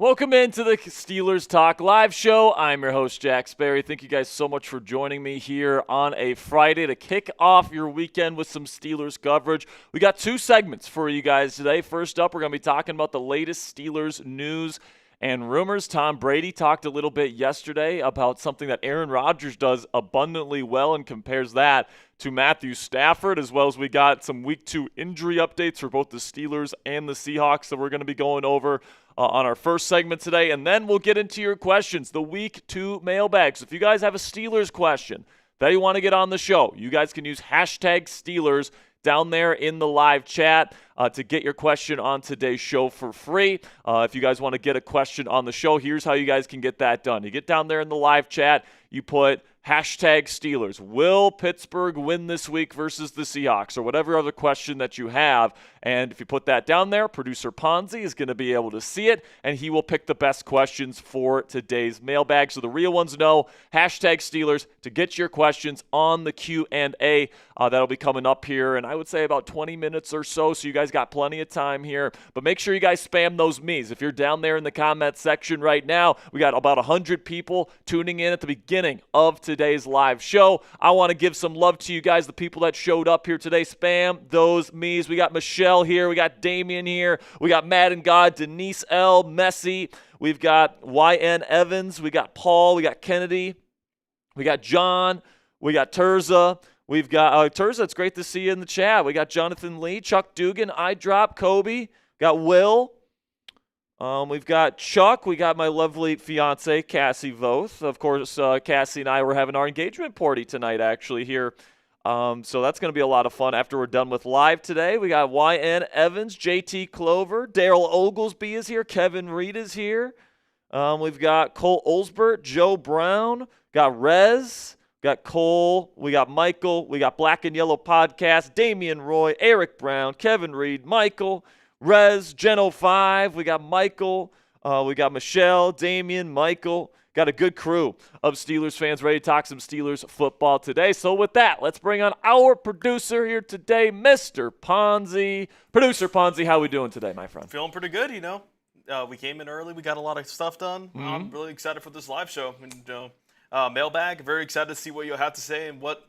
Welcome into the Steelers Talk live show. I'm your host, Jack Sperry. Thank you guys so much for joining me here on a Friday to kick off your weekend with some Steelers coverage. We got two segments for you guys today. First up, we're going to be talking about the latest Steelers news and rumors. Tom Brady talked a little bit yesterday about something that Aaron Rodgers does abundantly well and compares that to Matthew Stafford, as well as we got some Week 2 injury updates for both the Steelers and the Seahawks that we're going to be going over on our first segment today. And then we'll get into your questions, the Week 2 mailbag. So if you guys have a Steelers question that you want to get on the show, you guys can use hashtag Steelers down there in the live chat to get your question on today's show for free. If you guys want to get a question on the show, here's how you guys can get that done. You get down there in the live chat, you put hashtag Steelers. Will Pittsburgh win this week versus the Seahawks, or whatever other question that you have? And if you put that down there, producer Ponsi is going to be able to see it, and he will pick the best questions for today's mailbag. So the real ones know hashtag Steelers to get your questions on the Q&A. That'll be coming up here, and I would say about 20 minutes or so you guys got plenty of time here. But make sure you guys spam those me's. If you're down there in the comment section right now, we got about 100 people tuning in at the beginning of today's live show. I want to give some love to you guys, the people that showed up here today. Spam those me's. We got Michelle here. We got Damien here. We got Mad and God, Denise L, Messi. We've got YN Evans. We got Paul. We got Kennedy. We got John. We got Terza. We've got Terza, it's great to see you in the chat. We got Jonathan Lee, Chuck Dugan, iDrop, Kobe. Got Will. We've got Chuck. We got my lovely fiance, Cassie Voth. Of course, Cassie and I were having our engagement party tonight, actually, here. So that's going to be a lot of fun after we're done with live today. We got YN Evans, JT Clover, Daryl Oglesby is here, Kevin Reed is here. We've got Cole Olsbert, Joe Brown, got Rez. Got Cole, we got Michael, we got Black and Yellow Podcast, Damian Roy, Eric Brown, Kevin Reed, Michael, Rez, Gen05, we got Michael, we got Michelle, Damian, Michael. Got a good crew of Steelers fans ready to talk some Steelers football today. So with that, let's bring on our producer here today, Mr. Ponsi. Producer Ponsi, how we doing today, my friend? Feeling pretty good, you know. We came in early, we got a lot of stuff done. Mm-hmm. I'm really excited for this live show. And, mailbag, very excited to see what you'll have to say and what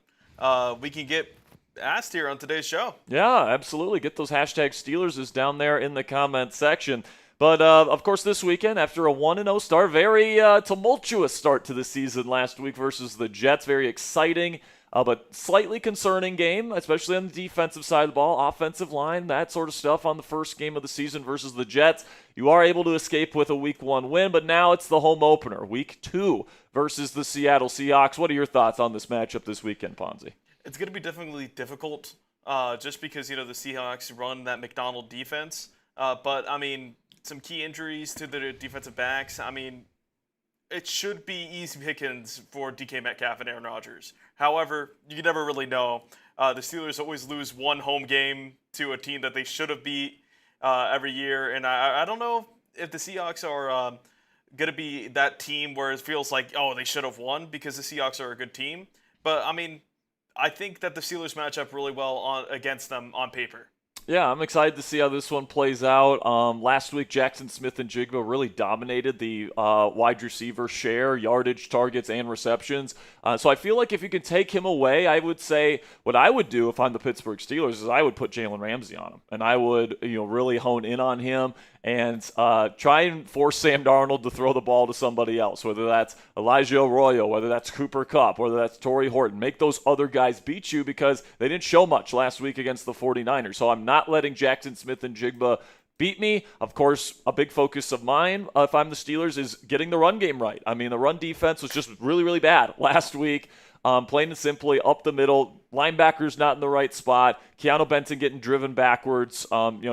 we can get asked here on today's show. Yeah, absolutely. Get those hashtag Steelers is down there in the comment section. But, of course, this weekend, after a 1-0 start, very tumultuous start to the season last week versus the Jets. Very exciting, but slightly concerning game, especially on the defensive side of the ball, offensive line, that sort of stuff on the first game of the season versus the Jets. You are able to escape with a Week 1 win, but now it's the home opener, Week 2 versus the Seattle Seahawks. What are your thoughts on this matchup this weekend, Ponsi? It's going to be definitely difficult just because, you know, the Seahawks run that McDonald defense. But, I mean, some key injuries to the defensive backs. I mean, it should be easy pickings for DK Metcalf and Aaron Rodgers. However, you never really know. The Steelers always lose one home game to a team that they should have beat every year. And I don't know if the Seahawks are going to be that team where it feels like, oh, they should have won because the Seahawks are a good team. But, I mean, I think that the Steelers match up really well against them on paper. Yeah, I'm excited to see how this one plays out. Last week, Jackson Smith and Jigba really dominated the wide receiver share, yardage, targets, and receptions. So I feel like if you can take him away, I would say what I would do if I'm the Pittsburgh Steelers is I would put Jalen Ramsey on him, and I would really hone in on him and try and force Sam Darnold to throw the ball to somebody else, whether that's Elijah Arroyo, whether that's Cooper Kupp, whether that's Torrey Horton. Make those other guys beat you because they didn't show much last week against the 49ers. So I'm not letting Jackson Smith and Jigba beat me. Of course, a big focus of mine, if I'm the Steelers, is getting the run game right. I mean, the run defense was just really, really bad last week. Plain and simply, up the middle, linebackers not in the right spot, Keanu Benton getting driven backwards,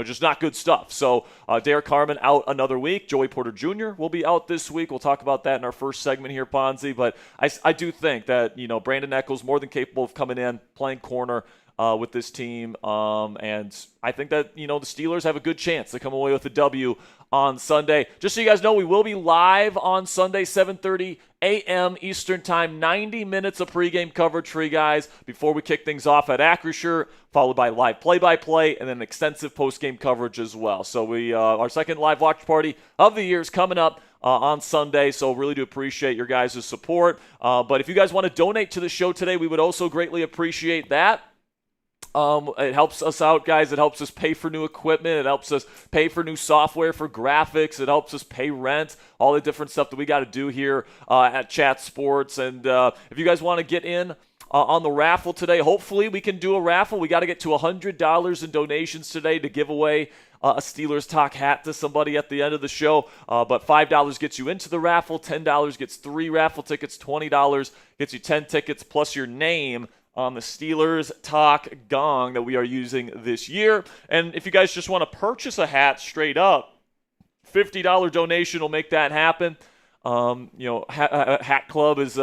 just not good stuff. So Derek Harmon out another week. Joey Porter Jr. will be out this week. We'll talk about that in our first segment here, Ponzi. But I do think that, Brandon Echols more than capable of coming in, playing corner, with this team. And I think that, the Steelers have a good chance to come away with a W on Sunday. Just so you guys know, we will be live on Sunday, 7:30 a.m. Eastern Time, 90 minutes of pregame coverage for you guys before we kick things off at Acrisure, followed by live play-by-play, and then extensive postgame coverage as well. So our second live watch party of the year is coming up on Sunday, so really do appreciate your guys' support. But if you guys want to donate to the show today, we would also greatly appreciate that. It helps us out, guys. It helps us pay for new equipment. It helps us pay for new software for graphics. It helps us pay rent, all the different stuff that we got to do here at Chat Sports. And if you guys want to get in on the raffle today, hopefully we can do a raffle. We got to get to $100 in donations today to give away a Steelers Talk hat to somebody at the end of the show. But $5 gets you into the raffle. $10 gets 3 raffle tickets. $20 gets you 10 tickets plus your name on the Steelers Talk Gong that we are using this year. And if you guys just want to purchase a hat straight up, $50 donation will make that happen. Hat Club is,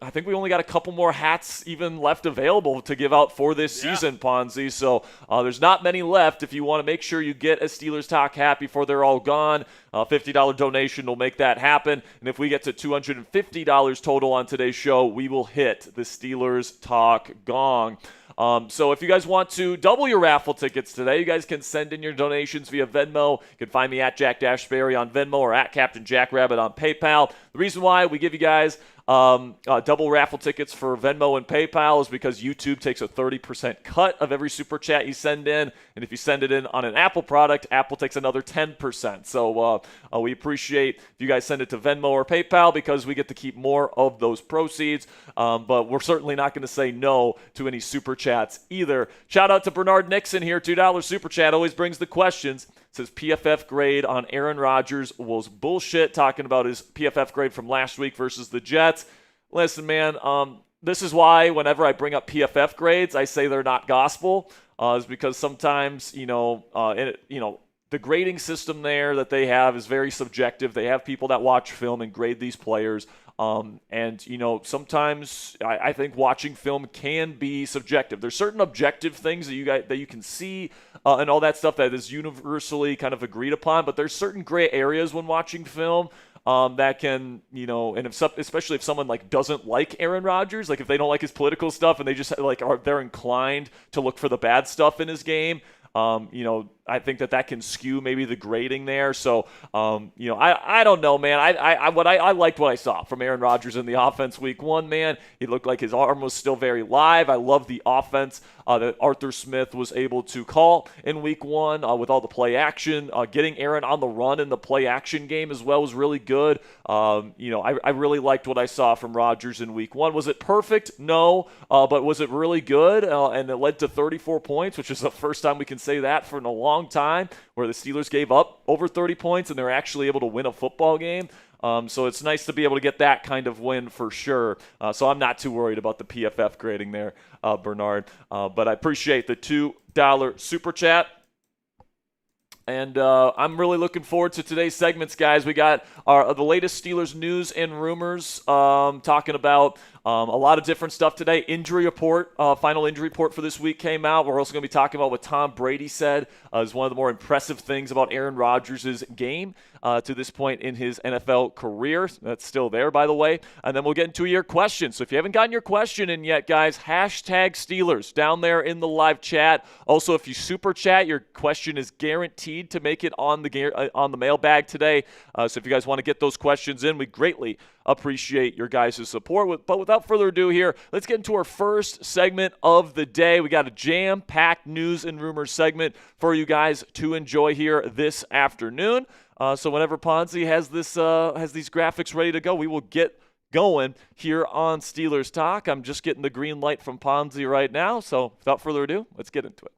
I think we only got a couple more hats even left available to give out for this season, Ponsi. So there's not many left. If you want to make sure you get a Steelers Talk hat before they're all gone, $50 donation will make that happen. And if we get to $250 total on today's show, we will hit the Steelers Talk Gong. So if you guys want to double your raffle tickets today, you guys can send in your donations via Venmo. You can find me at Jack-Sperry on Venmo or at Captain Jackrabbit on PayPal. The reason why we give you guys double raffle tickets for Venmo and PayPal is because YouTube takes a 30% cut of every super chat you send in, and if you send it in on an Apple product, Apple takes another 10%. So we appreciate if you guys send it to Venmo or PayPal because we get to keep more of those proceeds, but we're certainly not going to say no to any super chats either. Shout out to Bernard Nixon here, $2 super chat, always brings the questions. Says PFF grade on Aaron Rodgers was bullshit, talking about his PFF grade from last week versus the Jets. Listen, man, this is why whenever I bring up PFF grades, I say they're not gospel, is because sometimes, the grading system there that they have is very subjective. They have people that watch film and grade these players. Sometimes I think watching film can be subjective. There's certain objective things that you can see and all that stuff that is universally kind of agreed upon, but there's certain gray areas when watching film that can, and especially if someone doesn't like Aaron Rodgers, if they don't like his political stuff and they just they're inclined to look for the bad stuff in his game. I think that can skew maybe the grading there. So, I don't know, man. I liked what I saw from Aaron Rodgers in the offense week 1, man. He looked like his arm was still very live. I love the offense that Arthur Smith was able to call in week 1 with all the play action. Getting Aaron on the run in the play action game as well was really good. I really liked what I saw from Rodgers in week 1. Was it perfect? No. But was it really good? And it led to 34 points, which is the first time we can say that for a long time, where the Steelers gave up over 30 points and they're actually able to win a football game. So it's nice to be able to get that kind of win for sure. So I'm not too worried about the PFF grading there, Bernard. But I appreciate the $2 super chat. And I'm really looking forward to today's segments, guys. We got the latest Steelers news and rumors, talking about a lot of different stuff today. Injury report, final injury report for this week came out. We're also going to be talking about what Tom Brady said is one of the more impressive things about Aaron Rodgers' game to this point in his NFL career. That's still there, by the way. And then we'll get into your questions. So if you haven't gotten your question in yet, guys, hashtag Steelers down there in the live chat. Also, if you super chat, your question is guaranteed to make it on the mailbag today. So if you guys want to get those questions in, we greatly appreciate your guys' support. But without further ado here, let's get into our first segment of the day. We got a jam-packed news and rumors segment for you guys to enjoy here this afternoon. So whenever Ponsi has these graphics ready to go, we will get going here on Steelers Talk. I'm just getting the green light from Ponsi right now. So without further ado, let's get into it.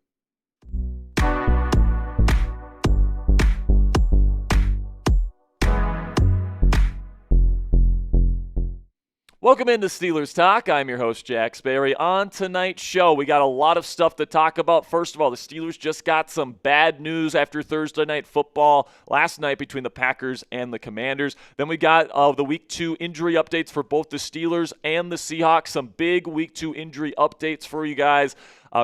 Welcome into Steelers Talk. I'm your host, Jack Sperry. On tonight's show, we got a lot of stuff to talk about. First of all, the Steelers just got some bad news after Thursday Night Football last night between the Packers and the Commanders. Then we got the Week 2 injury updates for both the Steelers and the Seahawks. Some big Week 2 injury updates for you guys.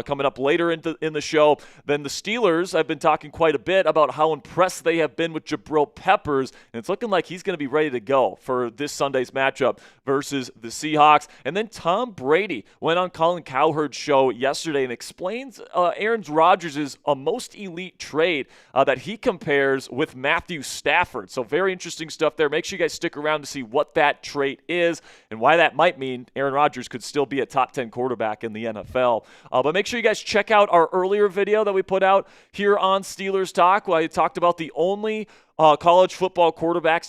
coming up later in the show. Then the Steelers, I've been talking quite a bit about how impressed they have been with Jabrill Peppers, and it's looking like he's going to be ready to go for this Sunday's matchup versus the Seahawks. And then Tom Brady went on Colin Cowherd's show yesterday and explains Aaron Rodgers' most elite trade that he compares with Matthew Stafford. So very interesting stuff there. Make sure you guys stick around to see what that trait is and why that might mean Aaron Rodgers could still be a top 10 quarterback in the NFL. But make sure you guys check out our earlier video that we put out here on Steelers Talk, where I talked about the only college football quarterbacks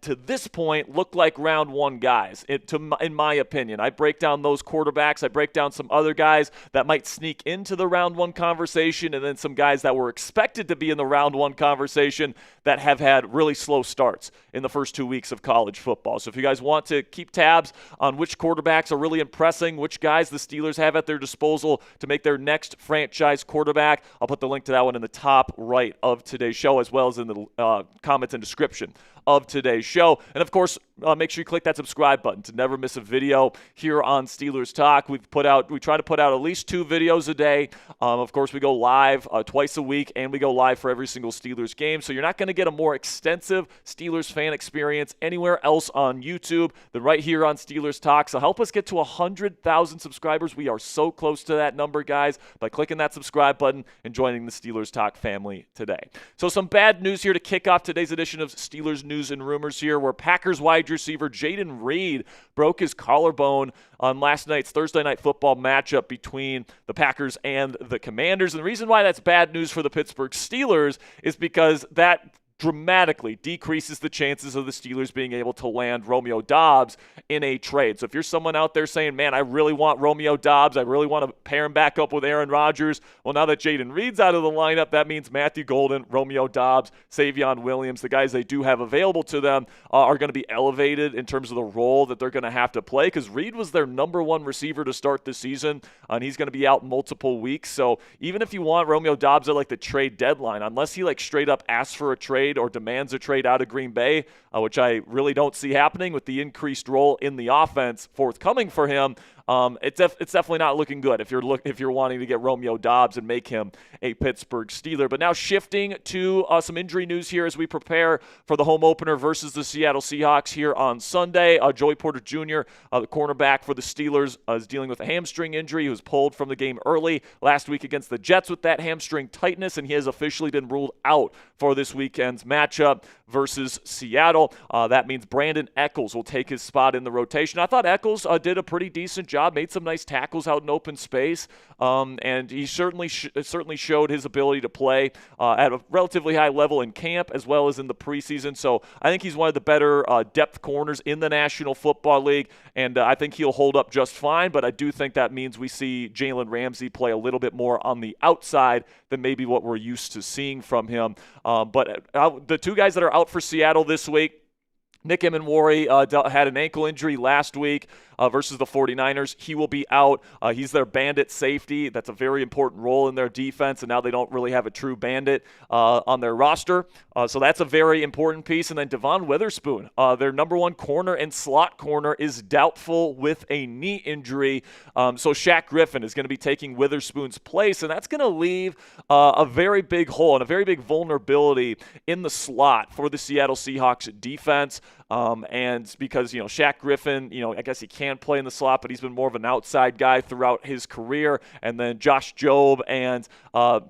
to this point look like round one guys, in my opinion. I break down those quarterbacks. I break down some other guys that might sneak into the round one conversation, and then some guys that were expected to be in the round one conversation that have had really slow starts in the first 2 weeks of college football. So if you guys want to keep tabs on which quarterbacks are really impressing, which guys the Steelers have at their disposal to make their next franchise quarterback, I'll put the link to that one in the top right of today's show, as well as in the comments and description of today's show. And of course, make sure you click that subscribe button to never miss a video here on Steelers Talk. We try to put out at least 2 videos a day. Of course, we go live twice a week, and we go live for every single Steelers game. So you're not going to get a more extensive Steelers fan experience anywhere else on YouTube than right here on Steelers Talk. So help us get to 100,000 subscribers. We are so close to that number, guys, by clicking that subscribe button and joining the Steelers Talk family today. So some bad news here to kick off today's edition of Steelers News and Rumors here, where Packers wide receiver Jayden Reed broke his collarbone on last night's Thursday Night Football matchup between the Packers and the Commanders. And the reason why that's bad news for the Pittsburgh Steelers is because that dramatically decreases the chances of the Steelers being able to land Romeo Doubs in a trade. So if you're someone out there saying, man, I really want Romeo Doubs, I really want to pair him back up with Aaron Rodgers, well, now that Jayden Reed's out of the lineup, that means Matthew Golden, Romeo Doubs, Savion Williams, the guys they do have available to them, are going to be elevated in terms of the role that they're going to have to play, because Reed was their number one receiver to start the season, and he's going to be out multiple weeks. So even if you want Romeo Doubs at like the trade deadline, unless he like straight up asks for a trade or demands a trade out of Green Bay, which I really don't see happening with the increased role in the offense forthcoming for him, it's definitely not looking good if you're wanting to get Romeo Doubs and make him a Pittsburgh Steeler. But now shifting to some injury news here as we prepare for the home opener versus the Seattle Seahawks here on Sunday. Joey Porter Jr., the cornerback for the Steelers, is dealing with a hamstring injury. He was pulled from the game early last week against the Jets with that hamstring tightness, and he has officially been ruled out for this weekend's matchup versus Seattle. That means Brandon Echols will take his spot in the rotation. I thought Echols did a pretty decent job, made some nice tackles out in open space, and he certainly showed his ability to play at a relatively high level in camp as well as in the preseason. So I think he's one of the better depth corners in the National Football League, and I think he'll hold up just fine, but I do think that means we see Jalen Ramsey play a little bit more on the outside than maybe what we're used to seeing from him. But the 2 guys that are out for Seattle this week, Nick Emenwari had an ankle injury last week versus the 49ers. He will be out. He's their bandit safety. That's a very important role in their defense, and now they don't really have a true bandit on their roster. So that's a very important piece. And then Devon Witherspoon, their number one corner and slot corner, is doubtful with a knee injury. So Shaq Griffin is going to be taking Witherspoon's place, and that's going to leave a very big hole and a very big vulnerability in the slot for the Seattle Seahawks defense. And because, Shaq Griffin, I guess he can play in the slot, but he's been more of an outside guy throughout his career. And then Josh Jobe and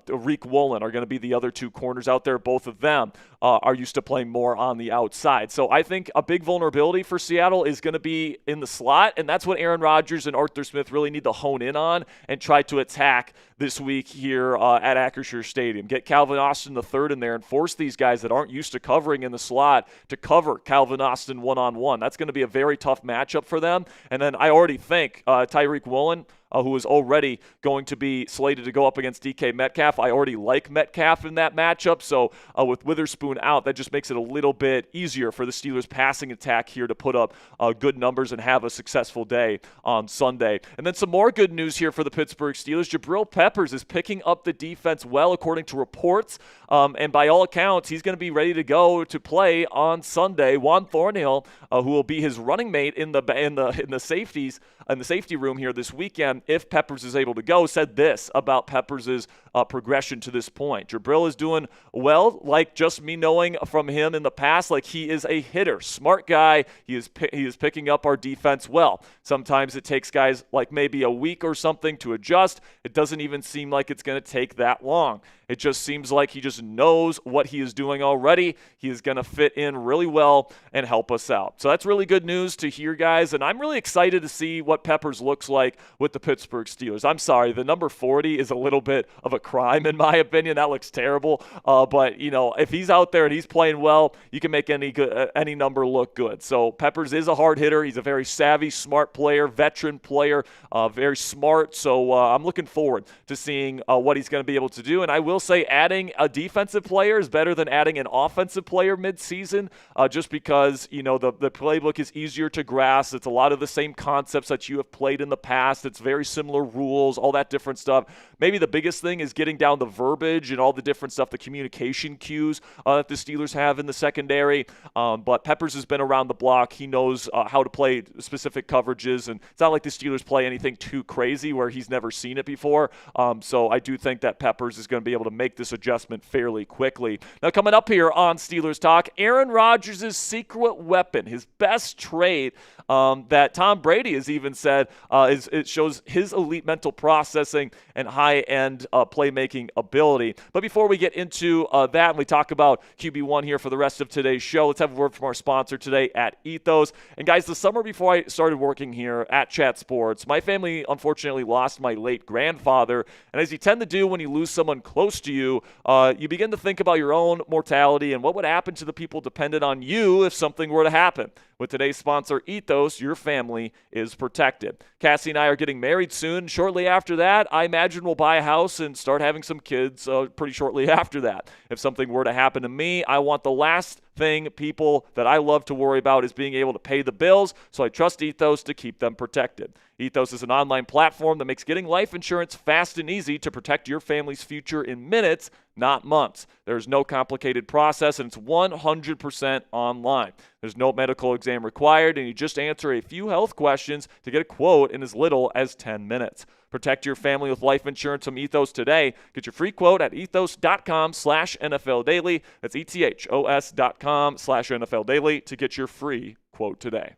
Reek Woolen are going to be the other 2 corners out there. Both of them are used to playing more on the outside. So I think a big vulnerability for Seattle is going to be in the slot, and that's what Aaron Rodgers and Arthur Smith really need to hone in on and try to attack this week here at Acrisure Stadium. Get Calvin Austin III in there and force these guys that aren't used to covering in the slot to cover Calvin Austin one-on-one. That's going to be a very tough matchup for them. And then I already think Tyreek Woolen, who is already going to be slated to go up against DK Metcalf. I already like Metcalf in that matchup, so with Witherspoon out, that just makes it a little bit easier for the Steelers' passing attack here to put up good numbers and have a successful day on Sunday. And then some more good news here for the Pittsburgh Steelers. Jabrill Peppers is picking up the defense well, according to reports, and by all accounts, he's going to be ready to go to play on Sunday. Juan Thornhill, who will be his running mate in the safety room here this weekend, again, if Peppers is able to go, said this about Peppers' progression to this point. Jabrill is doing well, like just me knowing from him in the past, like he is a hitter, smart guy. He is picking up our defense well. Sometimes it takes guys like maybe a week or something to adjust. It doesn't even seem like it's going to take that long. It just seems like he just knows what he is doing already. He is going to fit in really well and help us out. So that's really good news to hear, guys. And I'm really excited to see what Peppers looks like with the Pittsburgh Steelers. I'm sorry, the number 40 is a little bit of a crime in my opinion. That looks terrible. But, you know, if he's out there and he's playing well, you can make any number look good. So Peppers is a hard hitter. He's a very savvy, smart player, veteran player, very smart. So I'm looking forward to seeing what he's going to be able to do. And I will say adding a defensive player is better than adding an offensive player midseason, just because, you know, the playbook is easier to grasp. It's a lot of the same concepts that you have played in the past. It's very similar rules, all that different stuff. Maybe the biggest thing is getting down the verbiage and all the different stuff, the communication cues that the Steelers have in the secondary. But Peppers has been around the block. He knows how to play specific coverages, and it's not like the Steelers play anything too crazy where he's never seen it before. So I do think that Peppers is going to be able to make this adjustment fairly quickly. Now, coming up here on Steelers Talk, Aaron Rodgers' secret weapon, his best trait that Tom Brady has even said it shows his elite mental processing and high-end playmaking ability. But before we get into that and we talk about QB1 here for the rest of today's show, let's have a word from our sponsor today at Ethos. And guys, the summer before I started working here at Chat Sports, my family unfortunately lost my late grandfather. And as you tend to do when you lose someone close to you, you begin to think about your own mortality and what would happen to the people dependent on you if something were to happen. With today's sponsor, Ethos, your family is protected. Cassie and I are getting married soon. Shortly after that, I imagine we'll buy a house and start having some kids pretty shortly after that. If something were to happen to me, I want the last thing people that I love to worry about is being able to pay the bills, so I trust Ethos to keep them protected. Ethos is an online platform that makes getting life insurance fast and easy to protect your family's future in minutes, not months. There's no complicated process, and it's 100% online. There's no medical exam required, and you just answer a few health questions to get a quote in as little as 10 minutes. Protect your family with life insurance from Ethos today. Get your free quote at ethos.com/NFL Daily. That's ethos.com/NFL Daily to get your free quote today.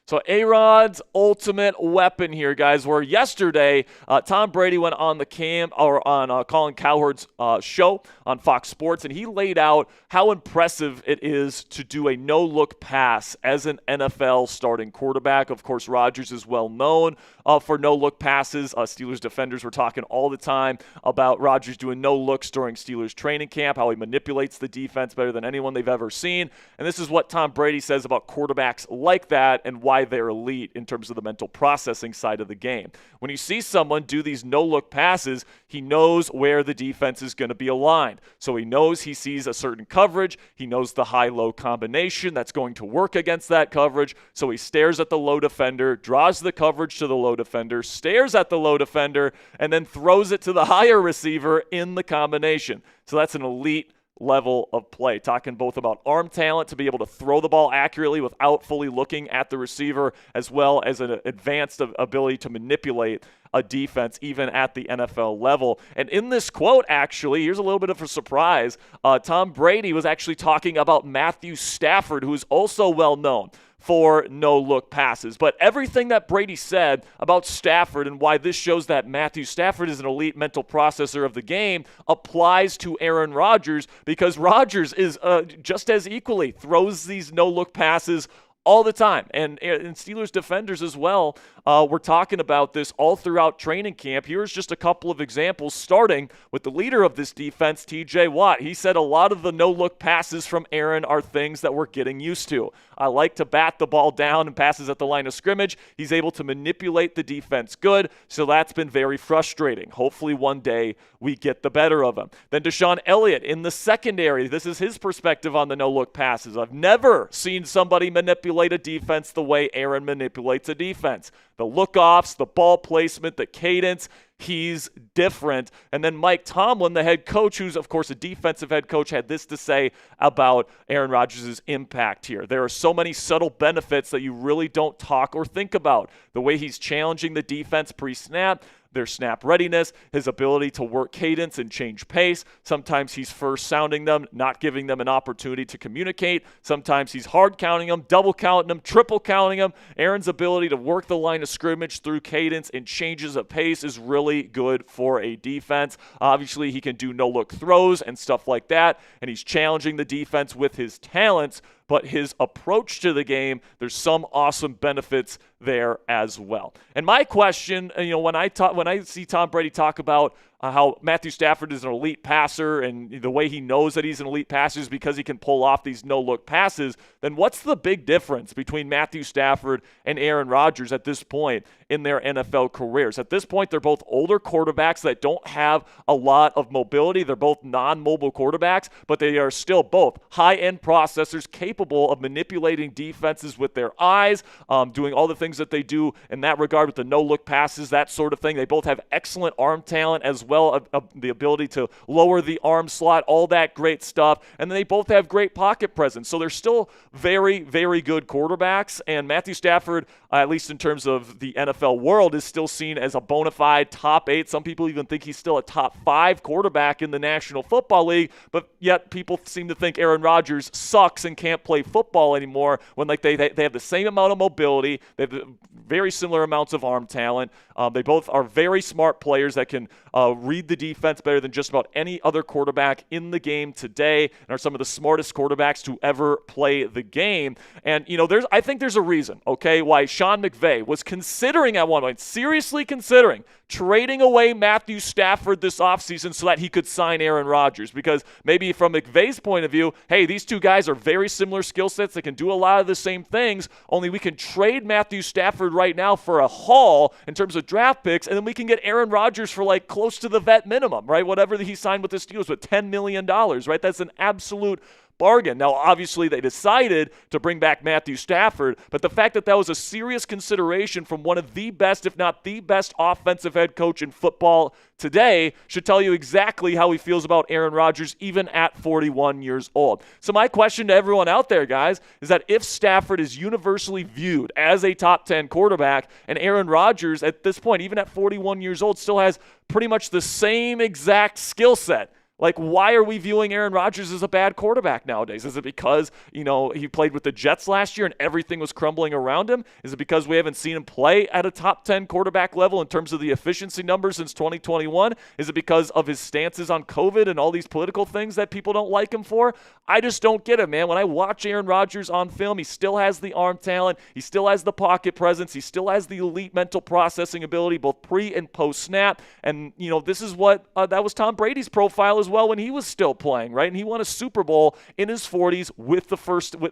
So A-Rod's ultimate weapon here, guys, where yesterday Tom Brady went on on Colin Cowherd's show on Fox Sports, and he laid out how impressive it is to do a no-look pass as an NFL starting quarterback. Of course, Rodgers is well known for no-look passes. Steelers defenders were talking all the time about Rodgers doing no-looks during Steelers training camp, how he manipulates the defense better than anyone they've ever seen. And this is what Tom Brady says about quarterbacks like that and why they're elite in terms of the mental processing side of the game. When you see someone do these no-look passes, he knows where the defense is going to be aligned. So he knows he sees a certain coverage. He knows the high-low combination that's going to work against that coverage. So he stares at the low defender, draws the coverage to the low defender, stares at the low defender, and then throws it to the higher receiver in the combination. So that's an elite level of play. Talking both about arm talent to be able to throw the ball accurately without fully looking at the receiver, as well as an advanced ability to manipulate a defense even at the NFL level. And in this quote, actually, here's a little bit of a surprise. Tom Brady was actually talking about Matthew Stafford, who is also well known for no-look passes. But everything that Brady said about Stafford and why this shows that Matthew Stafford is an elite mental processor of the game applies to Aaron Rodgers, because Rodgers is just as equally throws these no-look passes all the time. And Steelers defenders as well were talking about this all throughout training camp. Here's just a couple of examples, starting with the leader of this defense, TJ Watt. He said a lot of the no-look passes from Aaron are things that we're getting used to. I like to bat the ball down and passes at the line of scrimmage. He's able to manipulate the defense good, so that's been very frustrating. Hopefully one day we get the better of him. Then Deshaun Elliott in the secondary. This is his perspective on the no-look passes. I've never seen somebody manipulate manipulate a defense the way Aaron manipulates a defense. The look-offs, the ball placement, the cadence, he's different. And then Mike Tomlin, the head coach, who's, of course, a defensive head coach, had this to say about Aaron Rodgers' impact here. There are so many subtle benefits that you really don't talk or think about. The way he's challenging the defense pre-snap, their snap readiness, his ability to work cadence and change pace. Sometimes he's first sounding them, not giving them an opportunity to communicate. Sometimes he's hard counting them, double counting them, triple counting them. Aaron's ability to work the line of scrimmage through cadence and changes of pace is really good for a defense. Obviously, he can do no-look throws and stuff like that, and he's challenging the defense with his talents. But his approach to the game, there's some awesome benefits there as well. And my question, when I see Tom Brady talk about how Matthew Stafford is an elite passer and the way he knows that he's an elite passer is because he can pull off these no-look passes, then what's the big difference between Matthew Stafford and Aaron Rodgers at this point in their NFL careers? At this point, they're both older quarterbacks that don't have a lot of mobility. They're both non-mobile quarterbacks, but they are still both high-end processors capable of manipulating defenses with their eyes, doing all the things that they do in that regard with the no-look passes, that sort of thing. They both have excellent arm talent as well, the ability to lower the arm slot, all that great stuff. And then they both have great pocket presence. So they're still very, very good quarterbacks. And Matthew Stafford, at least in terms of the NFL world, is still seen as a bona fide top 8. Some people even think he's still a top 5 quarterback in the National Football League. But yet people seem to think Aaron Rodgers sucks and can't play football anymore when they have the same amount of mobility. They have very similar amounts of arm talent. They both are very smart players that can read the defense better than just about any other quarterback in the game today, and are some of the smartest quarterbacks to ever play the game. And, I think there's a reason, okay, why Sean McVay was considering at one point, seriously considering, trading away Matthew Stafford this offseason so that he could sign Aaron Rodgers. Because maybe from McVay's point of view, hey, these two guys are very similar skill sets. They can do a lot of the same things, only we can trade Matthew Stafford right now for a haul in terms of draft picks, and then we can get Aaron Rodgers for like close to the vet minimum, right? Whatever he signed with the Steelers with $10 million, right? That's an absolute bargain. Now, obviously, they decided to bring back Matthew Stafford, but the fact that that was a serious consideration from one of the best, if not the best, offensive head coach in football today should tell you exactly how he feels about Aaron Rodgers, even at 41 years old. So my question to everyone out there, guys, is that if Stafford is universally viewed as a top 10 quarterback, and Aaron Rodgers at this point, even at 41 years old, still has pretty much the same exact skill set, like, why are we viewing Aaron Rodgers as a bad quarterback nowadays? Is it because, he played with the Jets last year and everything was crumbling around him? Is it because we haven't seen him play at a top 10 quarterback level in terms of the efficiency numbers since 2021? Is it because of his stances on COVID and all these political things that people don't like him for? I just don't get it, man. When I watch Aaron Rodgers on film, he still has the arm talent. He still has the pocket presence. He still has the elite mental processing ability, both pre and post snap. And, this is what, that was Tom Brady's profile as well when he was still playing, right? And he won a Super Bowl in his 40s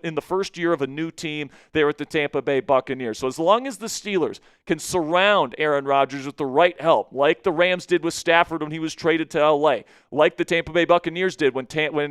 in the first year of a new team there at the Tampa Bay Buccaneers. So as long as the Steelers can surround Aaron Rodgers with the right help, like the Rams did with Stafford when he was traded to LA, like the Tampa Bay Buccaneers did when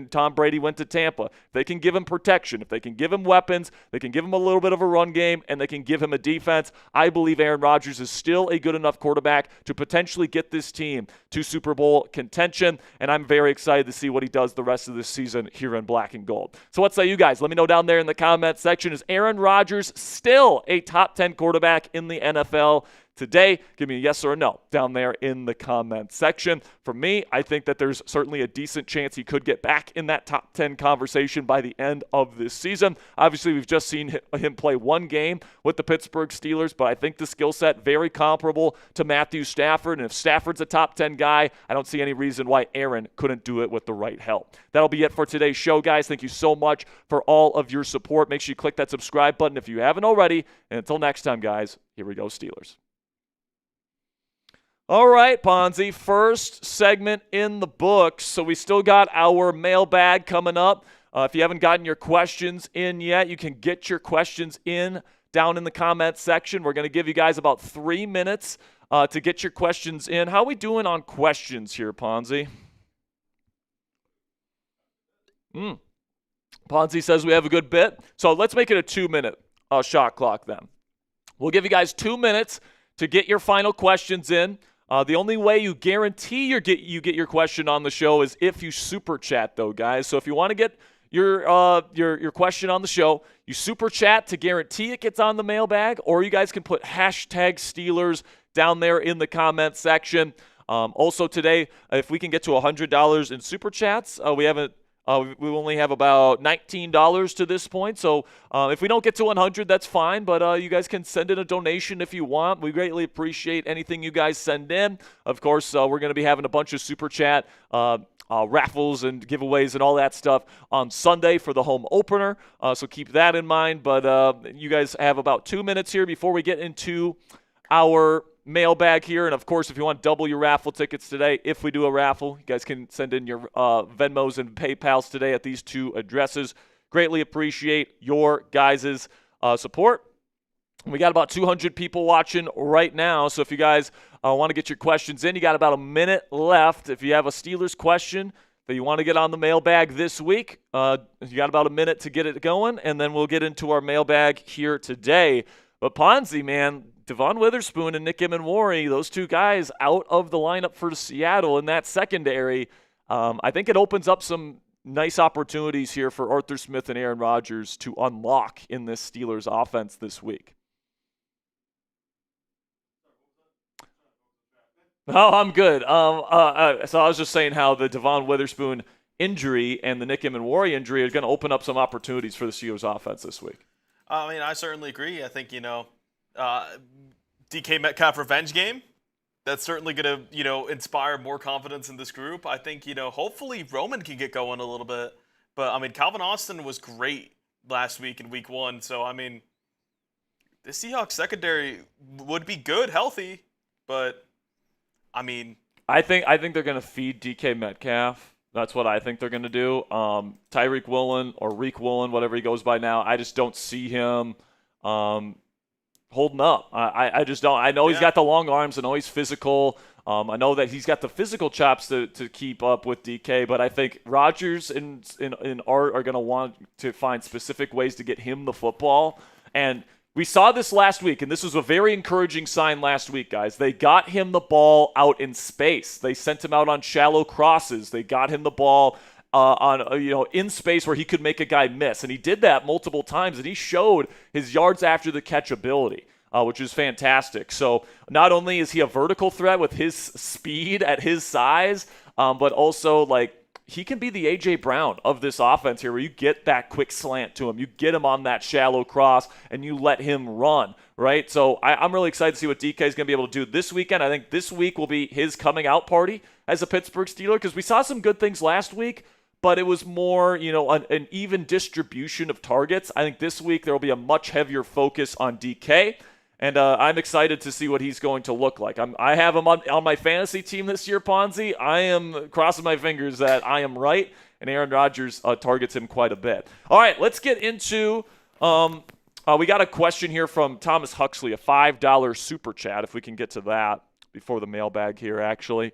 Tom Brady went to Tampa, if they can give him protection, if they can give him weapons, they can give him a little bit of a run game, and they can give him a defense, I believe Aaron Rodgers is still a good enough quarterback to potentially get this team to Super Bowl contention, and I'm very excited to see what he does the rest of this season here in black and gold. So what say you guys? Let me know down there in the comment section. Is Aaron Rodgers still a top 10 quarterback in the NFL today? Give me a yes or a no down there in the comment section. For me, I think that there's certainly a decent chance he could get back in that top 10 conversation by the end of this season. Obviously, we've just seen him play one game with the Pittsburgh Steelers, but I think the skill set very comparable to Matthew Stafford. And if Stafford's a top 10 guy, I don't see any reason why Aaron couldn't do it with the right help. That'll be it for today's show, guys. Thank you so much for all of your support. Make sure you click that subscribe button if you haven't already. And until next time, guys, here we go, Steelers. All right, Ponsi, first segment in the books. So we still got our mailbag coming up. If you haven't gotten your questions in yet, you can get your questions in down in the comment section. We're going to give you guys about 3 minutes to get your questions in. How are we doing on questions here, Ponsi? Ponsi says we have a good bit. So let's make it a 2-minute. shot clock then. We'll give you guys 2 minutes to get your final questions in. The only way you guarantee you get your question on the show is if you super chat, though, guys. So if you want to get your question on the show, you super chat to guarantee it gets on the mailbag, or you guys can put hashtag Steelers down there in the comment section. Also today, if we can get to $100 in super chats, we only have about $19 to this point. So if we don't get to 100, that's fine. But you guys can send in a donation if you want. We greatly appreciate anything you guys send in. Of course, we're going to be having a bunch of super chat raffles and giveaways and all that stuff on Sunday for the home opener. So keep that in mind. But you guys have about 2 minutes here before we get into our mailbag here. And of course, if you want to double your raffle tickets today, if we do a raffle, you guys can send in your Venmos and PayPals today at these 2 addresses. Greatly appreciate your guys' support. We got about 200 people watching right now. So if you guys want to get your questions in, you got about a minute left. If you have a Steelers question that you want to get on the mailbag this week, you got about a minute to get it going, and then we'll get into our mailbag here today. But Ponsi, man, Devon Witherspoon and Nick Emenwari, those 2 guys out of the lineup for Seattle in that secondary, I think it opens up some nice opportunities here for Arthur Smith and Aaron Rodgers to unlock in this Steelers offense this week. Oh, I'm good. So I was just saying how the Devon Witherspoon injury and the Nick Emenwari injury are going to open up some opportunities for the Steelers offense this week. I mean, I certainly agree. I think, DK Metcalf revenge game, that's certainly going to, inspire more confidence in this group. I think, hopefully Roman can get going a little bit. But, I mean, Calvin Austin was great last week in week 1. So, I mean, the Seahawks secondary would be good, healthy. But, I mean, I think they're going to feed DK Metcalf. That's what I think they're going to do. Tyreek Woolen or Reek Woolen, whatever he goes by now, I just don't see him holding up. I just don't. I know he's got the long arms. I know he's physical. I know that he's got the physical chops to keep up with DK, but I think Rodgers and Art are going to want to find specific ways to get him the football. And we saw this last week, and this was a very encouraging sign last week, guys. They got him the ball out in space. They sent him out on shallow crosses. They got him the ball in space where he could make a guy miss, and he did that multiple times, and he showed his yards after the catch ability, which is fantastic. So not only is he a vertical threat with his speed at his size, but also he can be the A.J. Brown of this offense here, where you get that quick slant to him, you get him on that shallow cross, and you let him run, right? So I'm really excited to see what DK is going to be able to do this weekend. I think this week will be his coming out party as a Pittsburgh Steeler, because we saw some good things last week, but it was more, an even distribution of targets. I think this week there will be a much heavier focus on DK, and I'm excited to see what he's going to look like. I have him on my fantasy team this year, Ponzi. I am crossing my fingers that I am right, and Aaron Rodgers targets him quite a bit. All right, let's get into we got a question here from Thomas Huxley, a $5 super chat, if we can get to that before the mailbag here, actually.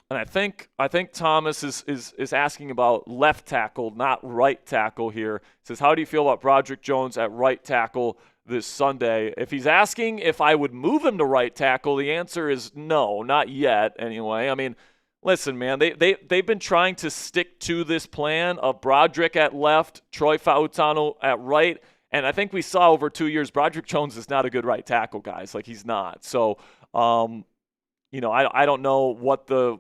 And I think Thomas is asking about left tackle, not right tackle here. He says, how do you feel about Broderick Jones at right tackle this Sunday? If he's asking if I would move him to right tackle, the answer is no, not yet anyway. I mean, listen, man, they've been trying to stick to this plan of Broderick at left, Troy Fautano at right, and I think we saw over 2 years Broderick Jones is not a good right tackle, guys. He's not. So, I don't know what the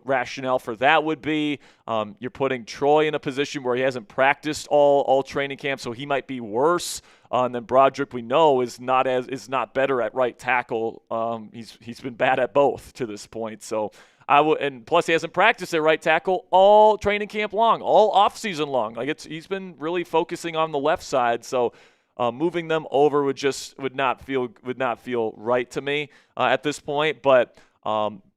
rationale for that would be. You're putting Troy in a position where he hasn't practiced all training camp, so he might be worse. And then Broderick, we know, is not better at right tackle. He's been bad at both to this point. So and plus he hasn't practiced at right tackle all training camp long, all offseason long. He's been really focusing on the left side. So moving them over would not feel right to me at this point. But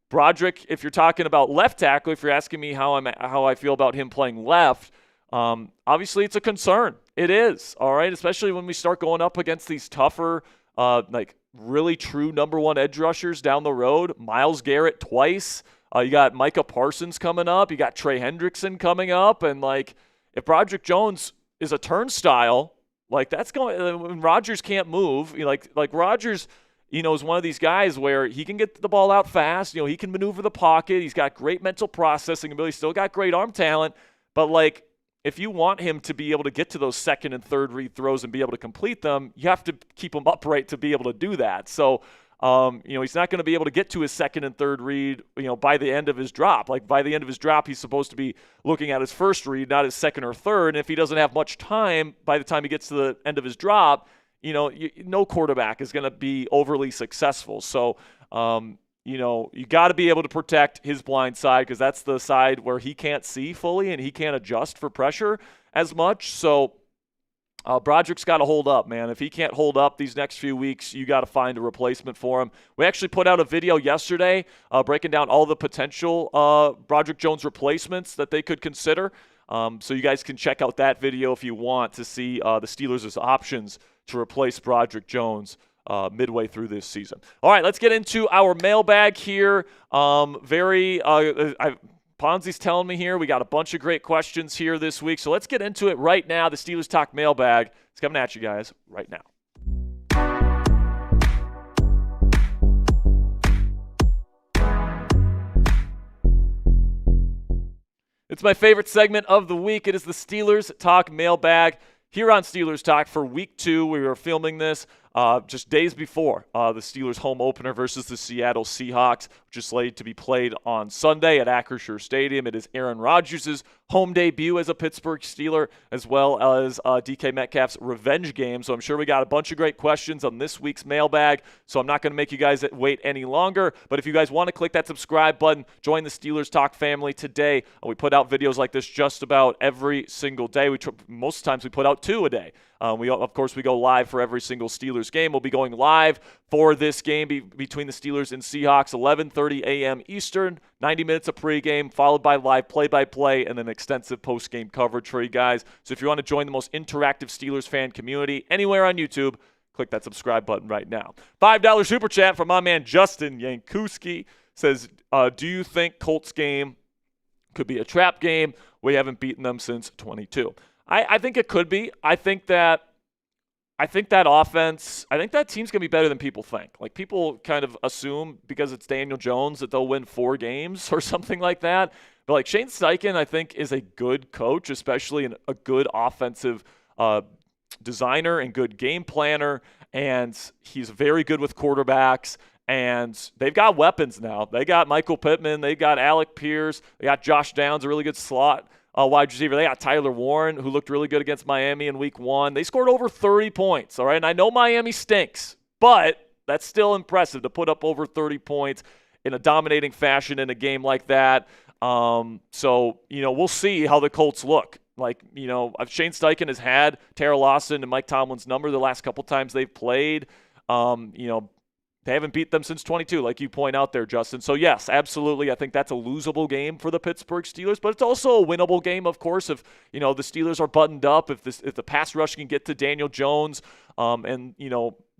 Broderick, if you're talking about left tackle, if you're asking me how I feel about him playing left, obviously it's a concern. It is, all right, especially when we start going up against these tougher, really true number one edge rushers down the road. Myles Garrett twice. You got Micah Parsons coming up. You got Trey Hendrickson coming up. And, if Broderick Jones is a turnstile, like that's going. When Rodgers can't move, like Rodgers, is one of these guys where he can get the ball out fast. He can maneuver the pocket. He's got great mental processing ability. Still got great arm talent, but like, if you want him to be able to get to those second and third read throws and be able to complete them, you have to keep him upright to be able to do that. So, he's not going to be able to get to his second and third read, by the end of his drop. Like, by the end of his drop, he's supposed to be looking at his first read, not his second or third. And if he doesn't have much time by the time he gets to the end of his drop, no quarterback is going to be overly successful. So, you got to be able to protect his blind side, because that's the side where he can't see fully and he can't adjust for pressure as much. So Broderick's got to hold up, man. If he can't hold up these next few weeks, you got to find a replacement for him. We actually put out a video yesterday breaking down all the potential Broderick Jones replacements that they could consider. So you guys can check out that video if you want to see the Steelers' options to replace Broderick Jones midway through this season. All right, let's get into our mailbag here. Ponzi's telling me here we got a bunch of great questions here this week, so let's get into it right now. The Steelers Talk mailbag is coming at you guys right now. It's my favorite segment of the week. It is the Steelers Talk mailbag. Here on Steelers Talk for week 2, we were filming this just days before the Steelers home opener versus the Seattle Seahawks, which is slated to be played on Sunday at Acrisure Stadium. It is Aaron Rodgers' home debut as a Pittsburgh Steeler, as well as DK Metcalf's revenge game. So I'm sure we got a bunch of great questions on this week's mailbag, so I'm not going to make you guys wait any longer. But if you guys want to click that subscribe button, join the Steelers Talk family today. We put out videos like this just about every single day. Most times we put out 2 a day. We go live for every single Steelers game. We'll be going live for this game between the Steelers and Seahawks, 11:30 a.m. Eastern, 90 minutes of pregame, followed by live play-by-play, and then extensive post-game coverage for you guys. So if you want to join the most interactive Steelers fan community anywhere on YouTube, click that subscribe button right now. $5 super chat from my man Justin Yankuski says, do you think Colts game could be a trap game? We haven't beaten them since 22. I think it could be. I think that offense, I think that team's going to be better than people think. Like, people kind of assume because it's Daniel Jones that they'll win 4 games or something like that. But, like, Shane Steichen, I think, is a good coach, especially a good offensive designer and good game planner. And he's very good with quarterbacks. And they've got weapons now. They got Michael Pittman. They got Alec Pierce. They got Josh Downs, a really good slot wide receiver. They got Tyler Warren, who looked really good against Miami in week 1. They scored over 30 points, all right? And I know Miami stinks, but that's still impressive to put up over 30 points in a dominating fashion in a game like that. So, we'll see how the Colts look. Like, Shane Steichen has had Tara Lawson and Mike Tomlin's number the last couple times they've played. They haven't beat them since 22, like you point out there, Justin. So, yes, absolutely. I think that's a losable game for the Pittsburgh Steelers, but it's also a winnable game, of course, if, the Steelers are buttoned up, if the pass rush can get to Daniel Jones, and,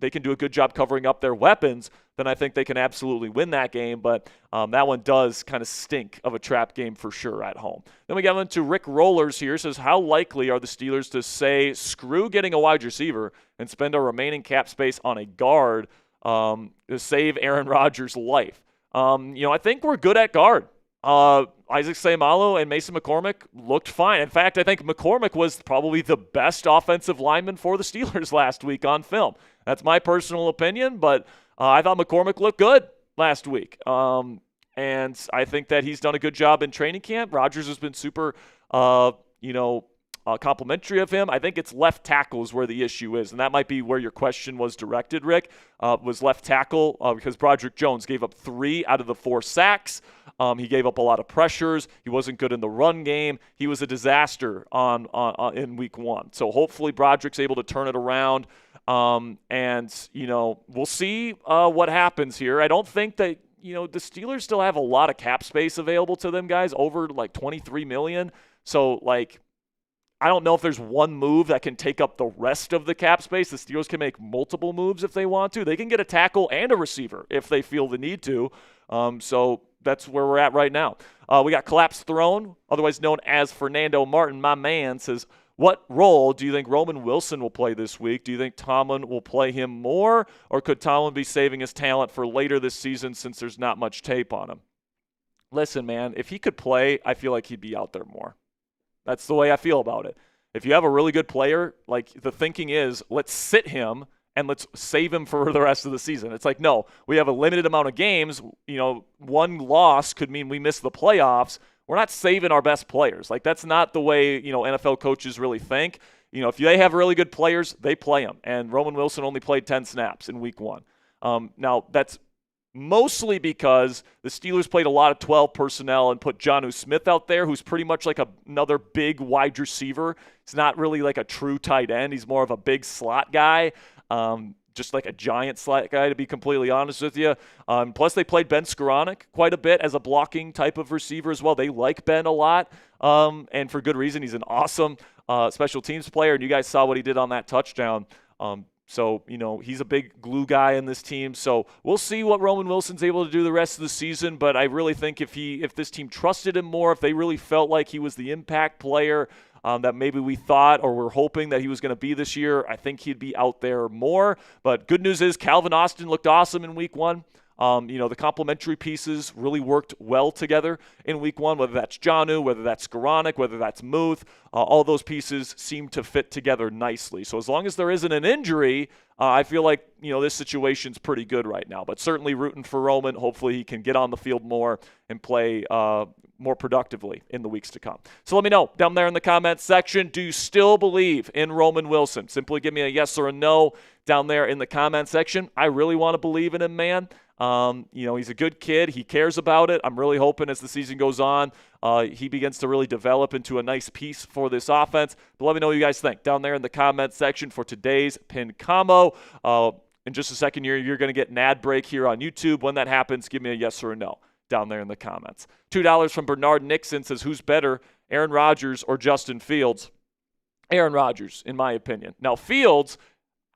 they can do a good job covering up their weapons, then I think they can absolutely win that game. But that one does kind of stink of a trap game for sure at home. Then we got into Rick Rollers here. Says, how likely are the Steelers to say, screw getting a wide receiver and spend our remaining cap space on a guard to save Aaron Rodgers' life? I think we're good at guard. Isaac Seumalo and Mason McCormick looked fine. In fact, I think McCormick was probably the best offensive lineman for the Steelers last week on film. That's my personal opinion, but I thought McCormick looked good last week. And I think that he's done a good job in training camp. Rodgers has been super, complimentary of him. I think it's left tackle is where the issue is, and that might be where your question was directed, Rick, was left tackle, because Broderick Jones gave up 3 out of the 4 sacks. He gave up a lot of pressures. He wasn't good in the run game. He was a disaster in week 1. So hopefully Broderick's able to turn it around, and we'll see what happens here. I don't think that the Steelers still have a lot of cap space available to them, guys, over like $23 million. So I don't know if there's one move that can take up the rest of the cap space. The Steelers can make multiple moves if they want to. They can get a tackle and a receiver if they feel the need to. So that's where we're at right now. We got Collapsed Throne, otherwise known as Fernando Martin. My man says, what role do you think Roman Wilson will play this week? Do you think Tomlin will play him more, or could Tomlin be saving his talent for later this season since there's not much tape on him? Listen, man, if he could play, I feel like he'd be out there more. That's the way I feel about it. If you have a really good player, like the thinking is, let's sit him and let's save him for the rest of the season. It's like, no, we have a limited amount of games. One loss could mean we miss the playoffs. We're not saving our best players. Like, that's not the way, NFL coaches really think. If they have really good players, they play them. And Roman Wilson only played 10 snaps in week 1. Now, that's mostly because the Steelers played a lot of 12 personnel and put Jonnu Smith out there, who's pretty much like another big wide receiver. He's not really like a true tight end. He's more of a big slot guy, just like a giant slot guy, to be completely honest with you. Plus, they played Ben Skoranek quite a bit as a blocking type of receiver as well. They like Ben a lot, and for good reason. He's an awesome special teams player, and you guys saw what he did on that touchdown. So, he's a big glue guy in this team. So we'll see what Roman Wilson's able to do the rest of the season. But I really think if this team trusted him more, if they really felt like he was the impact player that maybe we thought or were hoping that he was going to be this year, I think he'd be out there more. But good news is Calvin Austin looked awesome in week 1. The complementary pieces really worked well together in week 1, whether that's Jonnu, whether that's Skoranek, whether that's Muth. All those pieces seem to fit together nicely. So as long as there isn't an injury, I feel like, this situation's pretty good right now. But certainly rooting for Roman. Hopefully he can get on the field more and play more productively in the weeks to come. So let me know down there in the comments section, do you still believe in Roman Wilson? Simply give me a yes or a no down there in the comment section. I really want to believe in him, man. He's a good kid. He cares about it. I'm really hoping as the season goes on, he begins to really develop into a nice piece for this offense. But let me know what you guys think down there in the comment section for today's pin combo. In just a second, you're going to get an ad break here on YouTube. When that happens, give me a yes or a no down there in the comments. $2 from Bernard Nixon says, who's better, Aaron Rodgers or Justin Fields? Aaron Rodgers, in my opinion. Now, Fields,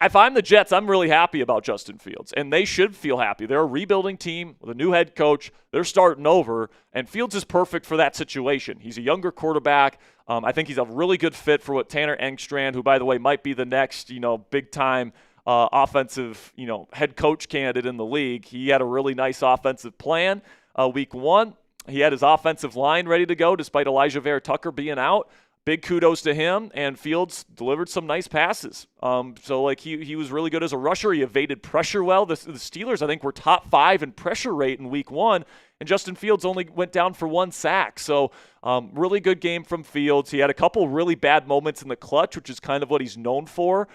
if I'm the Jets, I'm really happy about Justin Fields, and they should feel happy. They're a rebuilding team with a new head coach. They're starting over, and Fields is perfect for that situation. He's a younger quarterback. I think he's a really good fit for what Tanner Engstrand, who, by the way, might be the next, big-time offensive, head coach candidate in the league. He had a really nice offensive plan week 1. He had his offensive line ready to go despite Elijah Vera-Tucker being out. Big kudos to him, and Fields delivered some nice passes. He was really good as a rusher. He evaded pressure well. The Steelers, I think, were top 5 in pressure rate in week 1, and Justin Fields only went down for 1 sack. So really good game from Fields. He had a couple really bad moments in the clutch, which is kind of what he's known for.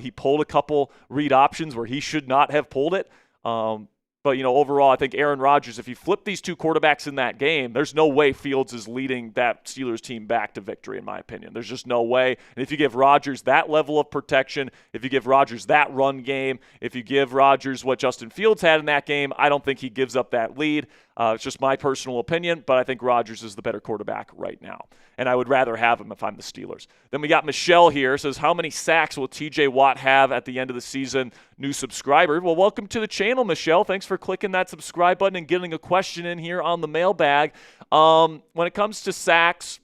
He pulled a couple read options where he should not have pulled it. But, overall, I think Aaron Rodgers, if you flip these two quarterbacks in that game, there's no way Fields is leading that Steelers team back to victory, in my opinion. There's just no way. And if you give Rodgers that level of protection, if you give Rodgers that run game, if you give Rodgers what Justin Fields had in that game, I don't think he gives up that lead. It's just my personal opinion, but I think Rodgers is the better quarterback right now. And I would rather have him if I'm the Steelers. Then we got Michelle here. Says, how many sacks will TJ Watt have at the end of the season? New subscriber. Well, welcome to the channel, Michelle. Thanks for clicking that subscribe button and getting a question in here on the mailbag. When it comes to sacks